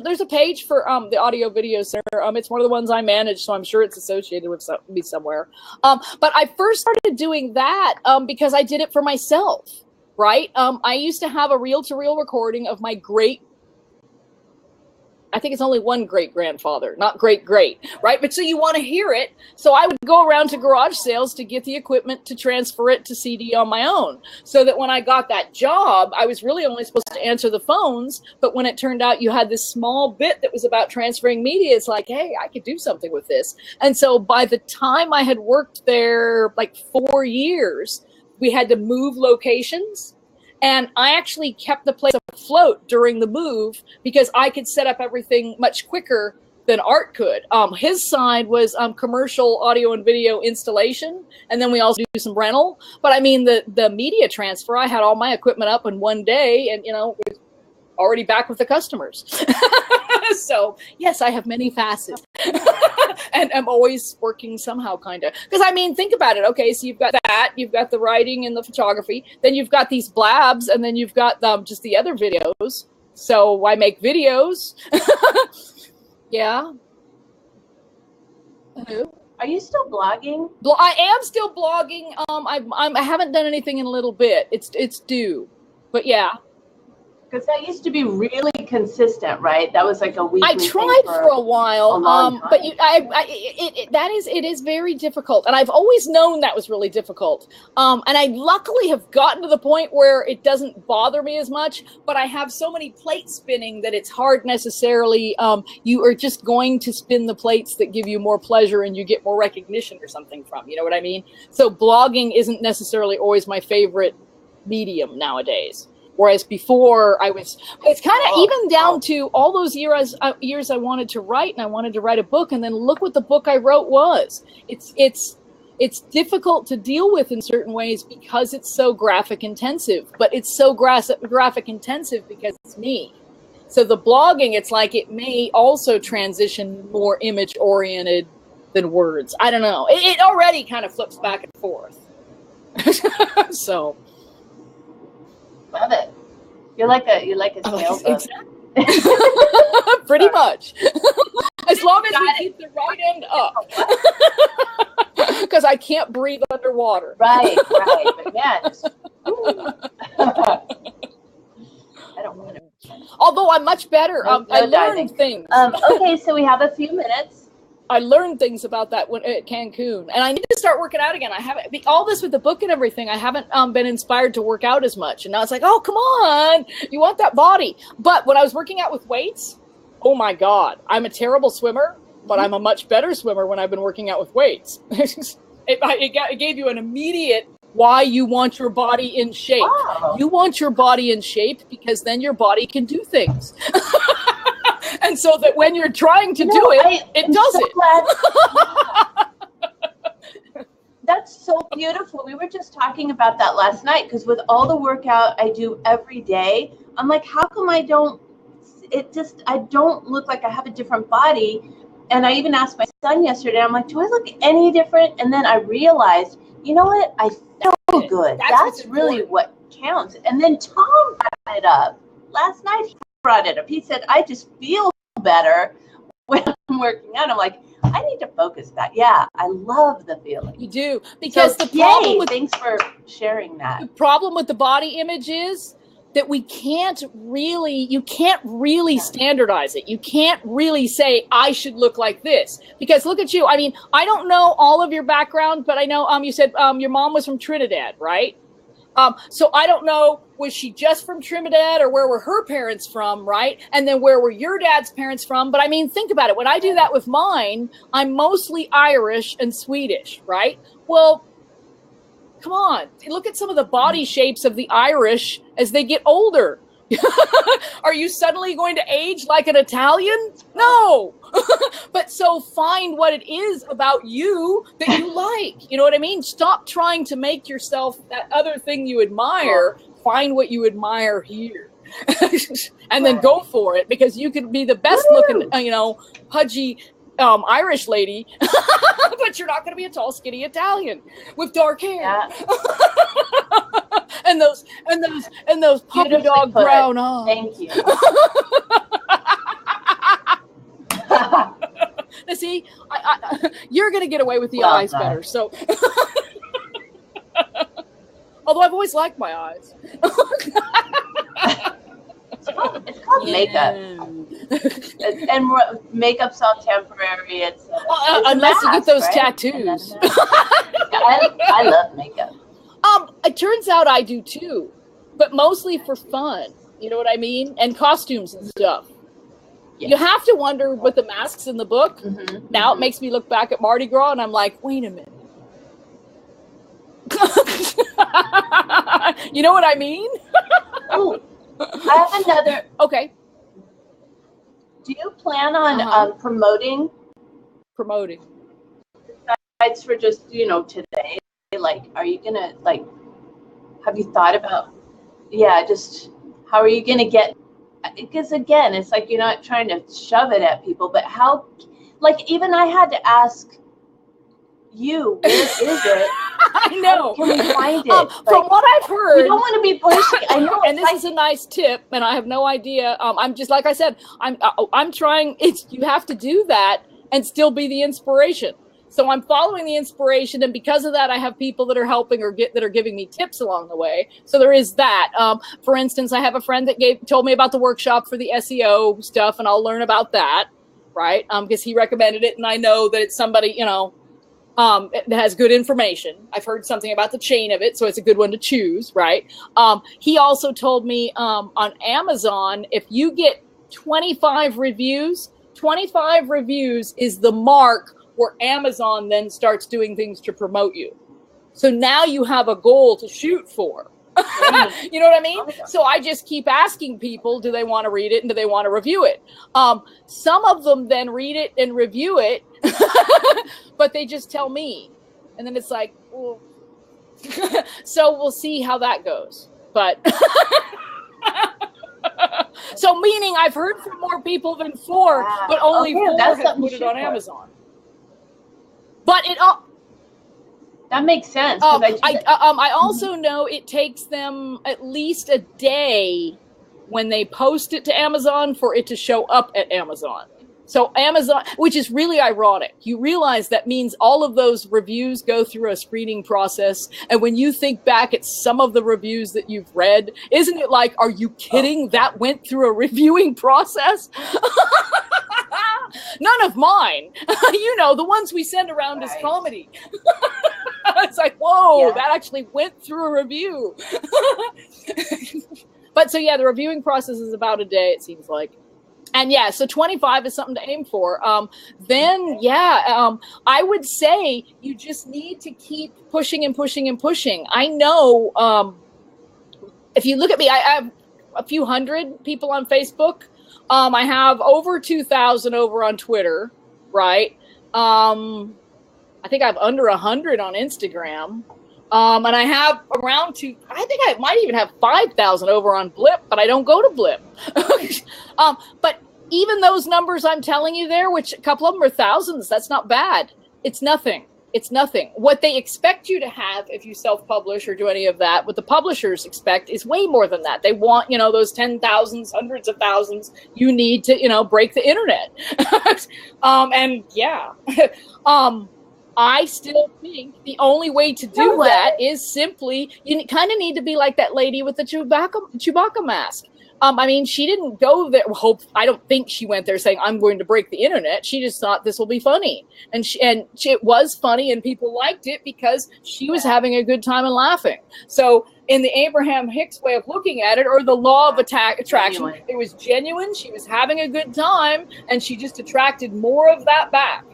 There's a page for the audio video center. It's one of the ones I manage, so I'm sure it's associated with me somewhere. But I first started doing that because I did it for myself, right? I used to have a reel-to-reel recording of my I think it's only one great-grandfather, not great-great, right? But so you want to hear it. So I would go around to garage sales to get the equipment to transfer it to CD on my own. So that when I got that job, I was really only supposed to answer the phones. But when it turned out you had this small bit that was about transferring media, it's like, hey, I could do something with this. And so by the time I had worked there like 4 years, we had to move locations. And I actually kept the place afloat during the move because I could set up everything much quicker than Art could. His side was commercial audio and video installation, and then we also do some rental. But I mean, the media transfer, I had all my equipment up in one day, and was already back with the customers. So yes, I have many facets. And I'm always working somehow, kind of. Because, I mean, think about it. Okay, so you've got that. You've got the writing and the photography. Then you've got these blabs. And then you've got just the other videos. So I make videos. Yeah. Are you still blogging? I am still blogging. I haven't done anything in a little bit. It's due. But, yeah. Because that used to be really consistent, right? That was like a weekly I tried for a while, but it is very difficult, and I've always known that was really difficult. And I luckily have gotten to the point where it doesn't bother me as much. But I have so many plates spinning that it's hard necessarily. You are just going to spin the plates that give you more pleasure, and you get more recognition or something from. You know what I mean? So blogging isn't necessarily always my favorite medium nowadays. Whereas before it's kind of even down to all those years I wanted to write, and I wanted to write a book, and then look what the book I wrote was. It's difficult to deal with in certain ways because it's so graphic intensive, but it's so graphic intensive because it's me. So the blogging, it's like it may also transition more image oriented than words. I don't know. It already kind of flips back and forth. So. Love it. You're like a sailboat. Exactly. Pretty much. As long as we keep the right end up. Because I can't breathe underwater. Right. But yeah, I don't want to. Although I'm much better. I learned things. Okay, so we have a few minutes. I learned things about that at Cancun, and I need to start working out again. I haven't all this with the book and everything. I haven't been inspired to work out as much, and now it's like, oh, come on, you want that body. But when I was working out with weights, oh my God, I'm a terrible swimmer, but I'm a much better swimmer when I've been working out with weights. It gave you an immediate why you want your body in shape. Wow. You want your body in shape because then your body can do things. And so that when you're trying to do it, it does it. That's so beautiful. We were just talking about that last night because with all the workout I do every day, I'm like, how come I don't look like I have a different body? And I even asked my son yesterday, I'm like, do I look any different? And then I realized, you know what? I feel good. That's really what counts. And then Tom brought it up last night. brought it up. He said, I just feel better when I'm working out. I'm like, I need to focus that. Yeah, I love the feeling. You do. Because so, the problem with, thanks for sharing that. The problem with the body image is that you can't really standardize it. You can't really say, I should look like this. Because look at you. I mean, I don't know all of your background, but I know you said your mom was from Trinidad, right? So I don't know, was she just from Trinidad or where were her parents from, right? And then where were your dad's parents from? But I mean, think about it. When I do that with mine, I'm mostly Irish and Swedish, right? Well, come on. Look at some of the body shapes of the Irish as they get older. Are you suddenly going to age like an Italian? No. But so find what it is about you that you like. You know what I mean? Stop trying to make yourself that other thing you admire. Find what you admire here. And then go for it, because you could be the best looking, pudgy Irish lady, but you're not going to be a tall, skinny Italian with dark hair. Yeah. and those puppy dog brown eyes. Thank you. Now, see, you're going to get away with the eyes better. So, although I've always liked my eyes. It's called makeup. And makeup's all temporary. It's unless you get those right? tattoos. I love makeup. It turns out I do too, but mostly for fun. You know what I mean? And costumes and stuff. Yes. You have to wonder with the masks in the book. Mm-hmm. Now it makes me look back at Mardi Gras and I'm like, wait a minute. You know what I mean? Oh, I have another. Okay. Do you plan on promoting? Promoting. Besides for just, today, like, are you going to, like, have you thought about, just how are you going to get, because again, it's like you're not trying to shove it at people, but how, like, even I had to ask you, where is it? I know. How can we find it? From what I've heard, you don't want to be pushing. I know, and this is a nice tip, and I have no idea. I'm just like I said. I'm trying. You have to do that and still be the inspiration. So I'm following the inspiration, and because of that, I have people that are helping that are giving me tips along the way. So there is that. For instance, I have a friend that told me about the workshop for the SEO stuff, and I'll learn about that, right? Because he recommended it, and I know that it's somebody, that has good information. I've heard something about the chain of it, so it's a good one to choose, right? He also told me on Amazon, if you get 25 reviews is the mark where Amazon then starts doing things to promote you. So now you have a goal to shoot for. You know what I mean? So I just keep asking people, do they want to read it and do they want to review it? Some of them then read it and review it, but they just tell me. And then it's like, well, so we'll see how that goes. But so meaning I've heard from more people than 4, but only 4 have put it on Amazon. But it all. That makes sense. I also know it takes them at least a day when they post it to Amazon for it to show up at Amazon. So Amazon, which is really ironic. You realize that means all of those reviews go through a screening process. And when you think back at some of the reviews that you've read, isn't it like, are you kidding? That went through a reviewing process? None of mine. The ones we send around as comedy. It's like, whoa, that actually went through a review. But so, the reviewing process is about a day, it seems like. And so 25 is something to aim for. I would say you just need to keep pushing and pushing and pushing. I know if you look at me, I have a few hundred people on Facebook. I have over 2,000 over on Twitter, right? I think I have under 100 on Instagram. And I have around I think I might even have 5,000 over on Blip, but I don't go to Blip. But even those numbers I'm telling you there, which a couple of them are thousands, that's not bad. It's nothing. It's nothing. What they expect you to have if you self-publish or do any of that, what the publishers expect is way more than that. They want, those 10,000s, hundreds of thousands you need to, break the internet. And yeah, I still think the only way to do that is simply, you kind of need to be like that lady with the Chewbacca mask. I mean, she didn't go there. I don't think she went there saying, I'm going to break the internet. She just thought this will be funny. And it was funny, and people liked it because she was having a good time and laughing. So in the Abraham Hicks way of looking at it, or the law of attraction, it was genuine. She was having a good time, and she just attracted more of that back.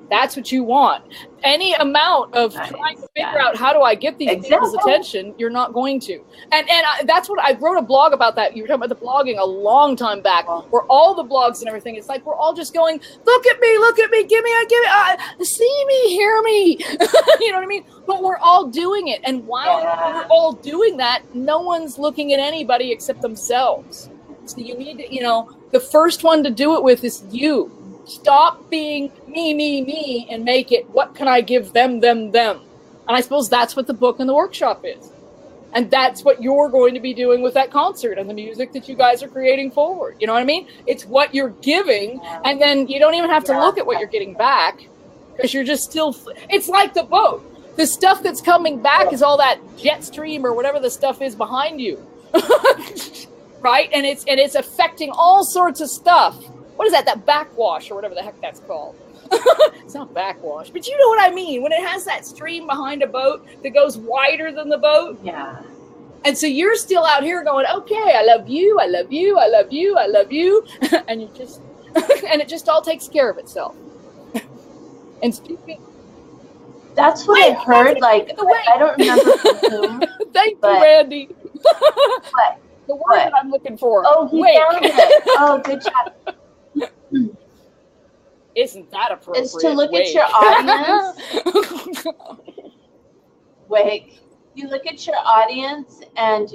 That's what you want. Any amount of trying to figure out how do I get these people's attention, you're not going to. And that's what I wrote a blog about that. You were talking about the blogging a long time back, where all the blogs and everything, it's like we're all just going, look at me, give me, see me, hear me. You know what I mean? But we're all doing it. And while we're all doing that, no one's looking at anybody except themselves. So you need to, the first one to do it with is you. Stop being me, and make it, what can I give them? And I suppose that's what the book and the workshop is. And that's what you're going to be doing with that concert and the music that you guys are creating forward. You know what I mean? It's what you're giving, and then you don't even have to look at what you're getting back, because you're just still, it's like the boat. The stuff that's coming back is all that jet stream or whatever the stuff is behind you. Right? And it's affecting all sorts of stuff. What is that? That backwash or whatever the heck that's called. It's not backwash, but you know what I mean. When it has that stream behind a boat that goes wider than the boat. Yeah. And so you're still out here going, okay, I love you, I love you, I love you, I love you. And you just, and it just all takes care of itself. And speaking. That's what I heard. Like, I don't remember from whom. Thank you, Randy. What? The word that I'm looking for. Oh, he found it. Oh, good job. Isn't that appropriate? Is to look at your audience. Wait, you look at your audience and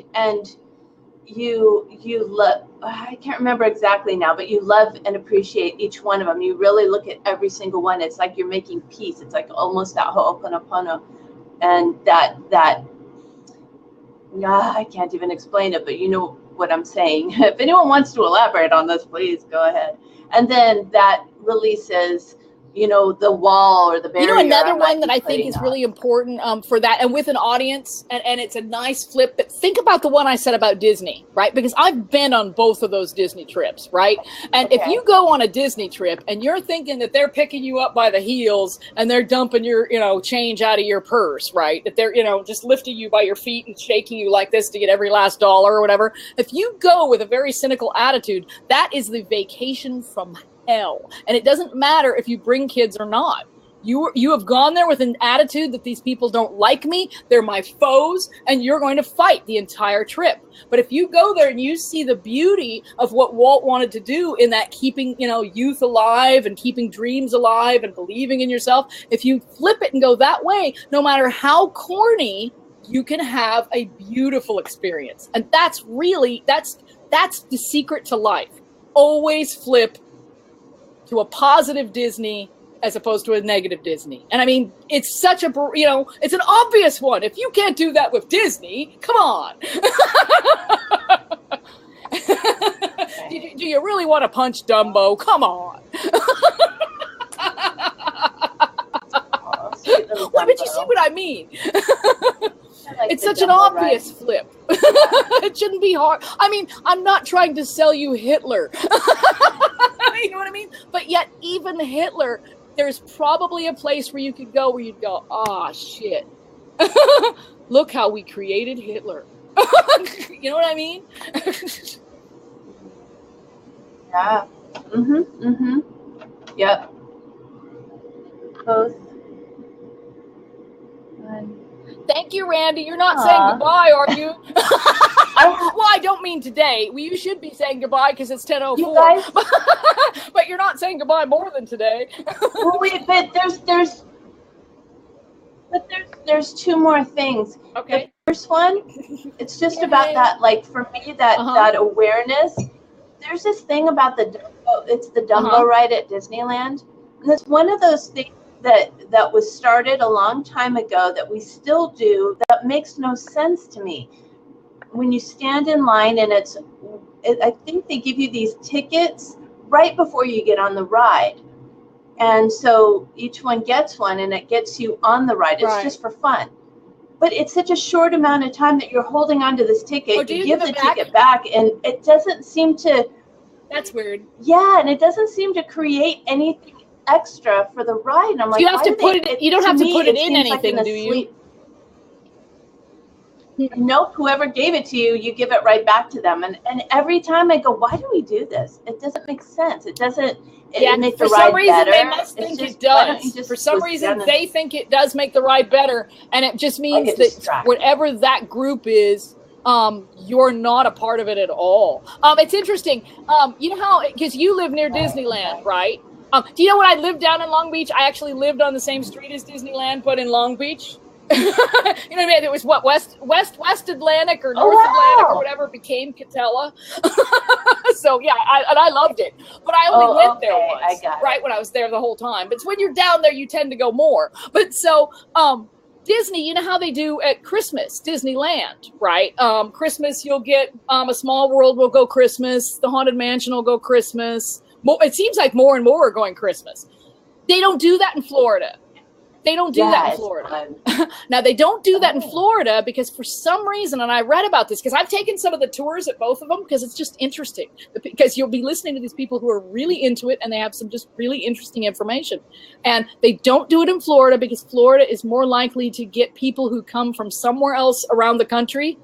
you love. I can't remember exactly now, but you love and appreciate each one of them. You really look at every single one. It's like you're making peace. It's like almost that ho'oponopono, and that. I can't even explain it, but you know what I'm saying. If anyone wants to elaborate on this, please go ahead. And then that releases, the wall or the barrier. Another one that I think is really important for that, and with an audience, and it's a nice flip. But think about the one I said about Disney, right? Because I've been on both of those Disney trips, right? And if you go on a Disney trip and you're thinking that they're picking you up by the heels and they're dumping your, change out of your purse, right? That they're, just lifting you by your feet and shaking you like this to get every last dollar or whatever. If you go with a very cynical attitude, that is the vacation from hell. And it doesn't matter if you bring kids or not. You have gone there with an attitude that these people don't like me, they're my foes, and you're going to fight the entire trip. But if you go there and you see the beauty of what Walt wanted to do in that keeping, youth alive and keeping dreams alive and believing in yourself, if you flip it and go that way, no matter how corny, you can have a beautiful experience. And that's the secret to life. Always flip to a positive Disney as opposed to a negative Disney. And I mean, it's such a, it's an obvious one. If you can't do that with Disney, come on. Do you really want to punch Dumbo? Come on. Well, but you see what I mean? It's such an obvious flip. It shouldn't be hard. I mean, I'm not trying to sell you Hitler. You know what I mean? But yet, even Hitler, there's probably a place where you could go where you'd go, shit. Look how we created Hitler. You know what I mean? Yeah. Yep. Both. Thank you, Randy. You're not saying goodbye, are you? Well, I don't mean today. You should be saying goodbye because it's 10:04. But you're not saying goodbye more than today. Well, wait, but there's two more things. Okay. The first one, it's just about that, like for me, that awareness. There's this thing about the Dumbo. It's the Dumbo ride at Disneyland, and it's one of those things that was started a long time ago that we still do that makes no sense to me. When you stand in line and I think they give you these tickets right before you get on the ride. And so each one gets one and it gets you on the ride. It's just for fun. But it's such a short amount of time that you're holding onto this ticket. You give the ticket back and it doesn't seem to. That's weird. Yeah, and it doesn't seem to create anything extra for the ride. And I'm like, you have to put it. You don't have to put it in anything, do you? Nope. Whoever gave it to you, you give it right back to them. And every time I go, why do we do this? It doesn't make sense. It doesn't. It make the ride better. They must think it does. For some reason, they think it does make the ride better, and it just means that whatever that group is, you're not a part of it at all. It's interesting. You know how, because you live near Disneyland, right? Do you know when I lived down in Long Beach, I actually lived on the same street as Disneyland, but in Long Beach. You know what I mean? It was what West Atlantic or North Atlantic or whatever became Catella. So yeah, I loved it, but I only went there once, right? When I was there the whole time. But when you're down there, you tend to go more. But so Disney, you know how they do at Christmas, Disneyland, right? Christmas, you'll get A Small World will go Christmas, the Haunted Mansion will go Christmas. It seems like more and more are going Christmas. They don't do that in Florida. They don't do that in Florida. Now, they don't do that in Florida because for some reason, and I read about this because I've taken some of the tours at both of them because it's just interesting. Because you'll be listening to these people who are really into it and they have some just really interesting information. And they don't do it in Florida because Florida is more likely to get people who come from somewhere else around the country.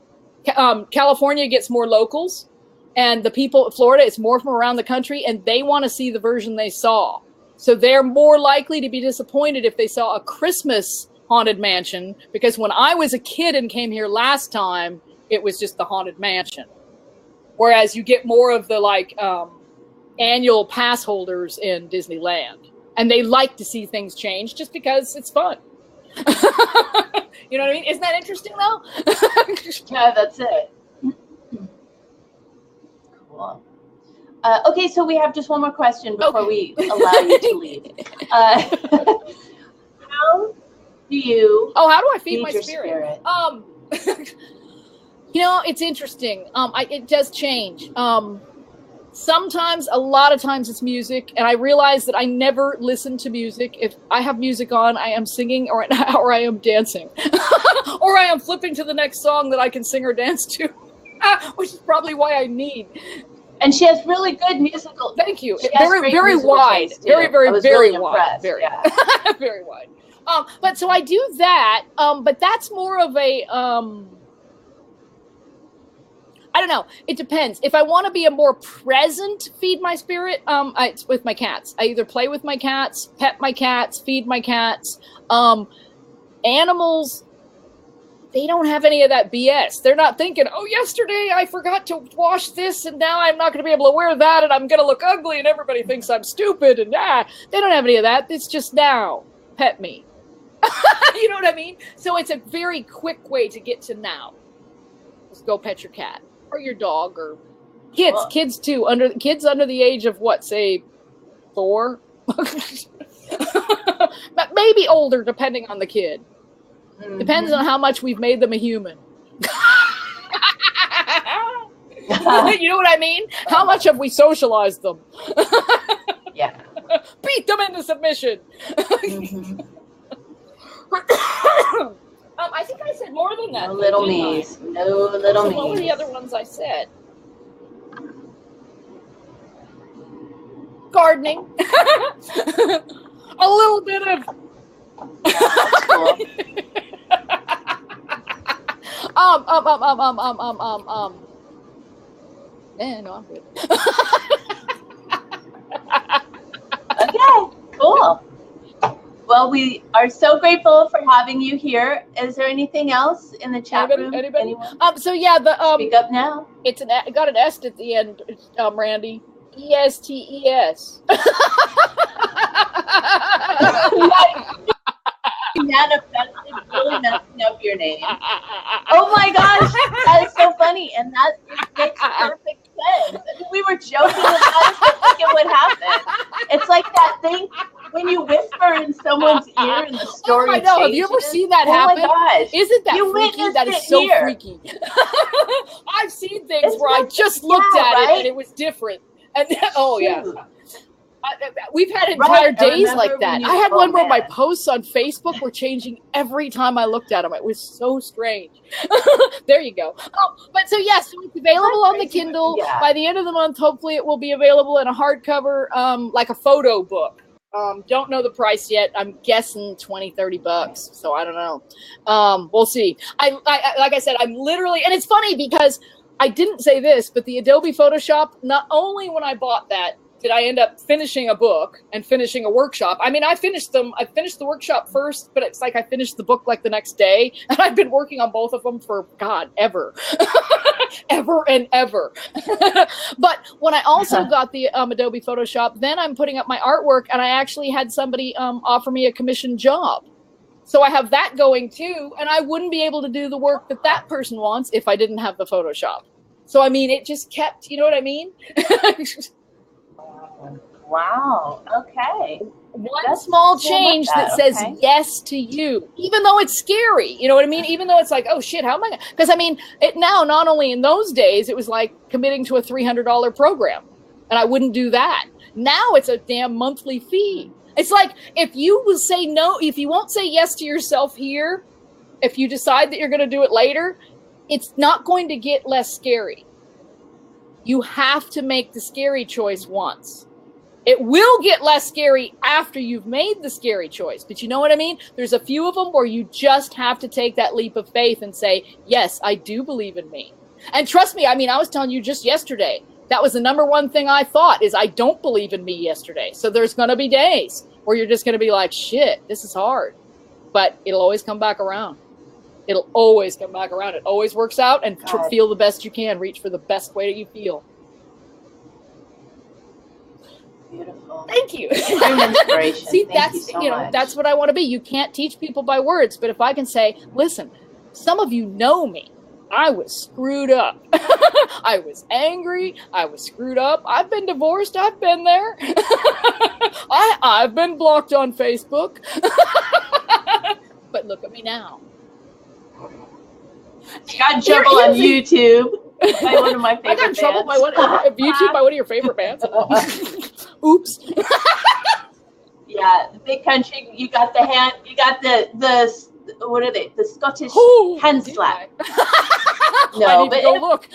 California gets more locals. And the people of Florida, it's more from around the country. And they want to see the version they saw. So they're more likely to be disappointed if they saw a Christmas Haunted Mansion, because when I was a kid and came here last time, it was just the Haunted Mansion. Whereas you get more of the annual pass holders in Disneyland. And they like to see things change just because it's fun. You know what I mean? Isn't that interesting though? Yeah, that's it. Cool. Okay, so we have just one more question before we allow you to leave. How do you? How do I feed my spirit? You know, it's interesting. It does change. Sometimes, a lot of times, it's music, and I realize that I never listen to music. If I have music on, I am singing, or I am dancing, or I am flipping to the next song that I can sing or dance to, which is probably why I need. And she has really good musical. Thank you. Very wide. Very really wide. Very, very wide. But so I do that. But that's more of a. I don't know. It depends. If I want to be a more present feed my spirit, it's with my cats. I either play with my cats, pet my cats, feed my cats. Animals. They don't have any of that BS. They're not thinking, oh, yesterday I forgot to wash this and now I'm not going to be able to wear that and I'm going to look ugly and everybody thinks I'm stupid and they don't have any of that. It's just now. Pet me. You know what I mean? So it's a very quick way to get to now. Just go pet your cat or your dog or kids. Well, kids too. Kids under the age of what, say 4? But maybe older depending on the kid. Mm-hmm. Depends on how much we've made them a human. You know what I mean? How much have we socialized them? Yeah. Beat them into submission. Mm-hmm. I think I said more than that. No little me's. No little me's. What were the other ones I said? Gardening. A little bit of. That's cool. Yeah, no, I'm good. Okay, cool. Well, we are so grateful for having you here. Is there anything else in the chat room? Anybody? Anyone? So yeah, speak up now. It got an S at the end, Randy. ESTES. Manifested really messing up your name. Oh my gosh, that is so funny, and that makes perfect sense. I mean, we were joking about it, but look at what happened. It's like that thing when you whisper in someone's I know. Have you ever changes? seen that Oh happen? my gosh. Isn't that You freaky? witnessed That is it so here. freaky. I've seen things It's where I not- just looked yeah, at it right? and it was different. And oh yeah. Shoot. We've had entire Right, I days remember like when that. you- I had oh, one where my man. posts on Facebook were changing every time I looked at them. It was so strange. There you go. Oh, but so yes, so it's available on the crazy? Kindle. Yeah. By the end of the month, hopefully it will be available in a hardcover, like a photo book. Don't know the price yet. I'm guessing $20-$30. So I don't know. We'll see. I like I said, I'm literally, and it's funny because I didn't say this, but the Adobe Photoshop, not only when I bought that, did I end up finishing a book and finishing a workshop. I mean, I finished the workshop first, but it's like I finished the book like the next day. And I've been working on both of them for, God, ever. Ever and ever. But when I also got the Adobe Photoshop, then I'm putting up my artwork, and I actually had somebody offer me a commissioned job. So I have that going too, and I wouldn't be able to do the work that that person wants if I didn't have the Photoshop. So, I mean, it just kept, you know what I mean? Wow. Okay. One That's small cool about change that says okay. yes to you, even though it's scary. You know what I mean? Even though it's like, oh shit, how am I gonna? Because I mean, it now, not only in those days, it was like committing to a $300 program, and I wouldn't do that. Now it's a damn monthly fee. It's like, if you will say no, if you won't say yes to yourself here, if you decide that you're going to do it later, it's not going to get less scary. You have to make the scary choice once. It will get less scary after you've made the scary choice. But you know what I mean? There's a few of them where you just have to take that leap of faith and say, yes, I do believe in me. And trust me, I mean, I was telling you just yesterday, that was the number one thing I thought is I don't believe in me yesterday. So there's going to be days where you're just going to be like, shit, this is hard. But it'll always come back around. It'll always come back around. It always works out, and feel the best you can. Reach for the best way that you feel. Beautiful. Thank you. You're an inspiration. See, Thank that's you so you know, much. that's what I want to be. You can't teach people by words, but if I can say, listen, some of you know me. I was screwed up. I was angry. I was screwed up. I've been divorced. I've been there. I've been blocked on Facebook. But look at me now. Got in trouble on YouTube by one of my favorite I got in trouble by YouTube by one of your favorite bands. Oops. Yeah, the Big Country. You got the hand. You got the what are they? The Scottish hand slap. No, I need but to go look.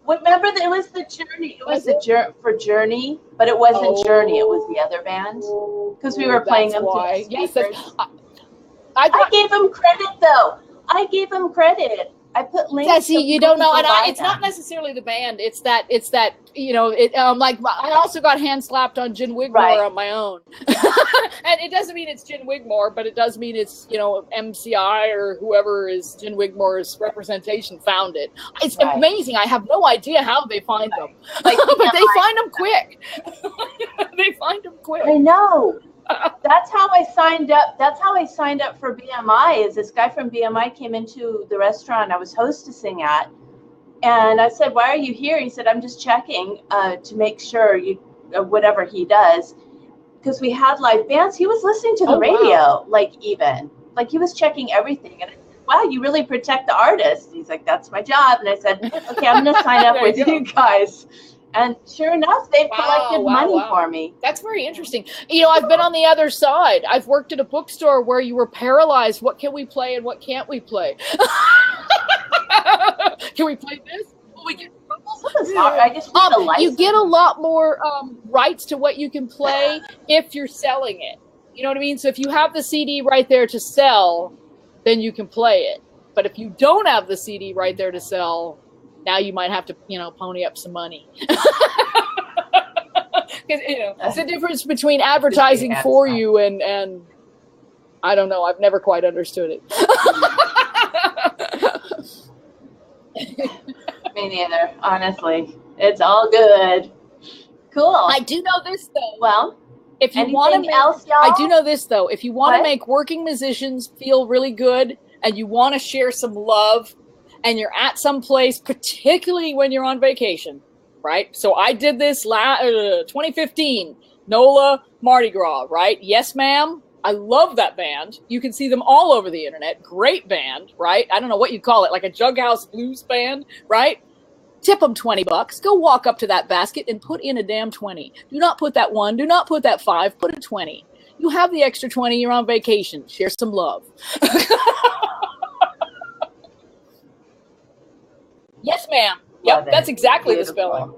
Remember that it was the Journey. It was for Journey, but it wasn't Journey. It was the other band because we were playing them through the speakers. Yes, I gave him credit though. I gave him credit. I put links. Yeah, see, you don't know, and it's them. not necessarily the band. It's that you know. Like I also got hand slapped on Gin Wigmore on my own, and it doesn't mean it's Gin Wigmore, but it does mean it's MCI or whoever is Gin Wigmore's representation found it. It's amazing. I have no idea how they find them, but they find them quick. They find them quick. I know. That's how I signed up. That's how I signed up for BMI. Is this guy from BMI came into the restaurant I was hostessing at, and I said, "Why are you here?" He said, "I'm just checking to make sure you whatever he does, because we had live bands." He was listening to the radio, like he was checking everything. And I said, "Wow, you really protect the artist." He's like, "That's my job." And I said, "Okay, I'm going to sign up with you guys." And sure enough, they collected money for me. That's very interesting. I've been on the other side. I've worked at a bookstore where you were paralyzed. What can we play and what can't we play? Can we play this? Well, we can. I just need a license. You get a lot more rights to what you can play if you're selling it. You know what I mean? So if you have the CD right there to sell, then you can play it. But if you don't have the CD right there to sell, now you might have to, pony up some money. Because, it's the difference between advertising for you and I don't know. I've never quite understood it. Me neither, honestly. It's all good. Cool. I do know this, though. Well, if you want to make, else, y'all? I do know this, though. If you want to make working musicians feel really good and you want to share some love, and you're at some place, particularly when you're on vacation, right? So I did this 2015, NOLA Mardi Gras, right? Yes, ma'am. I love that band. You can see them all over the internet. Great band, right? I don't know what you call it, like a Jug House blues band, right? Tip them $20. Go walk up to that basket and put in a damn 20. Do not put that 1. Do not put that 5. Put a 20. You have the extra 20. You're on vacation. Share some love. Yes, ma'am. Yep, that's exactly the spelling.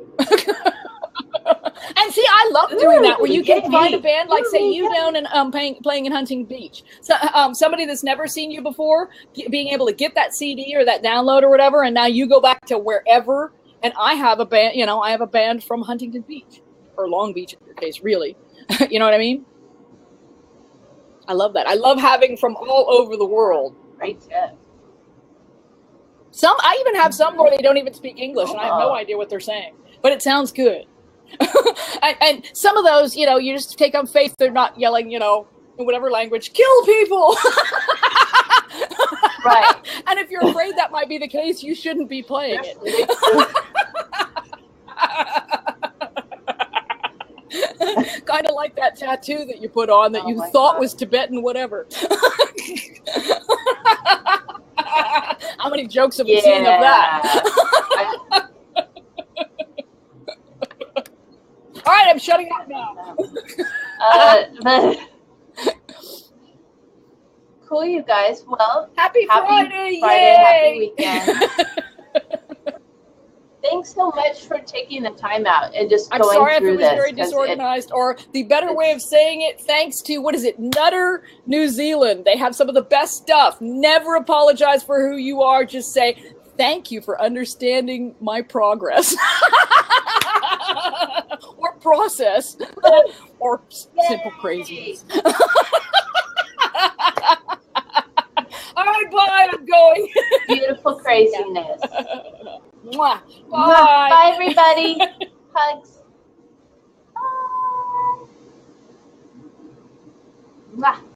And see, I love doing that, where you can find a band, like say you down and playing in Huntington Beach. So somebody that's never seen you before, being able to get that CD or that download or whatever, and now you go back to wherever. And I have a band, you know, I have a band from Huntington Beach, or Long Beach in your case, really. You know what I mean? I love that. I love having from all over the world. Great tip. I even have some where they don't even speak English, and I have no idea what they're saying, but it sounds good. and some of those, you know, you just take on faith they're not yelling, you know, in whatever language, kill people. Right. And if you're afraid that might be the case, you shouldn't be playing it. Kind of like that tattoo that you put on that you thought was Tibetan, whatever. How many jokes have we seen of that? All right, I'm shutting up now. But cool, you guys. Well, happy Friday, happy weekend. Thanks so much for taking the time out and just going through this. I'm sorry if it was very disorganized, or the better way of saying it, thanks to, what is it, Nutter New Zealand. They have some of the best stuff. Never apologize for who you are. Just say, thank you for understanding my progress. Or process. Or simple craziness. All right, bye. I'm going. Beautiful craziness. Mwah. Bye. Bye, everybody. Hugs. Bye. Mwah.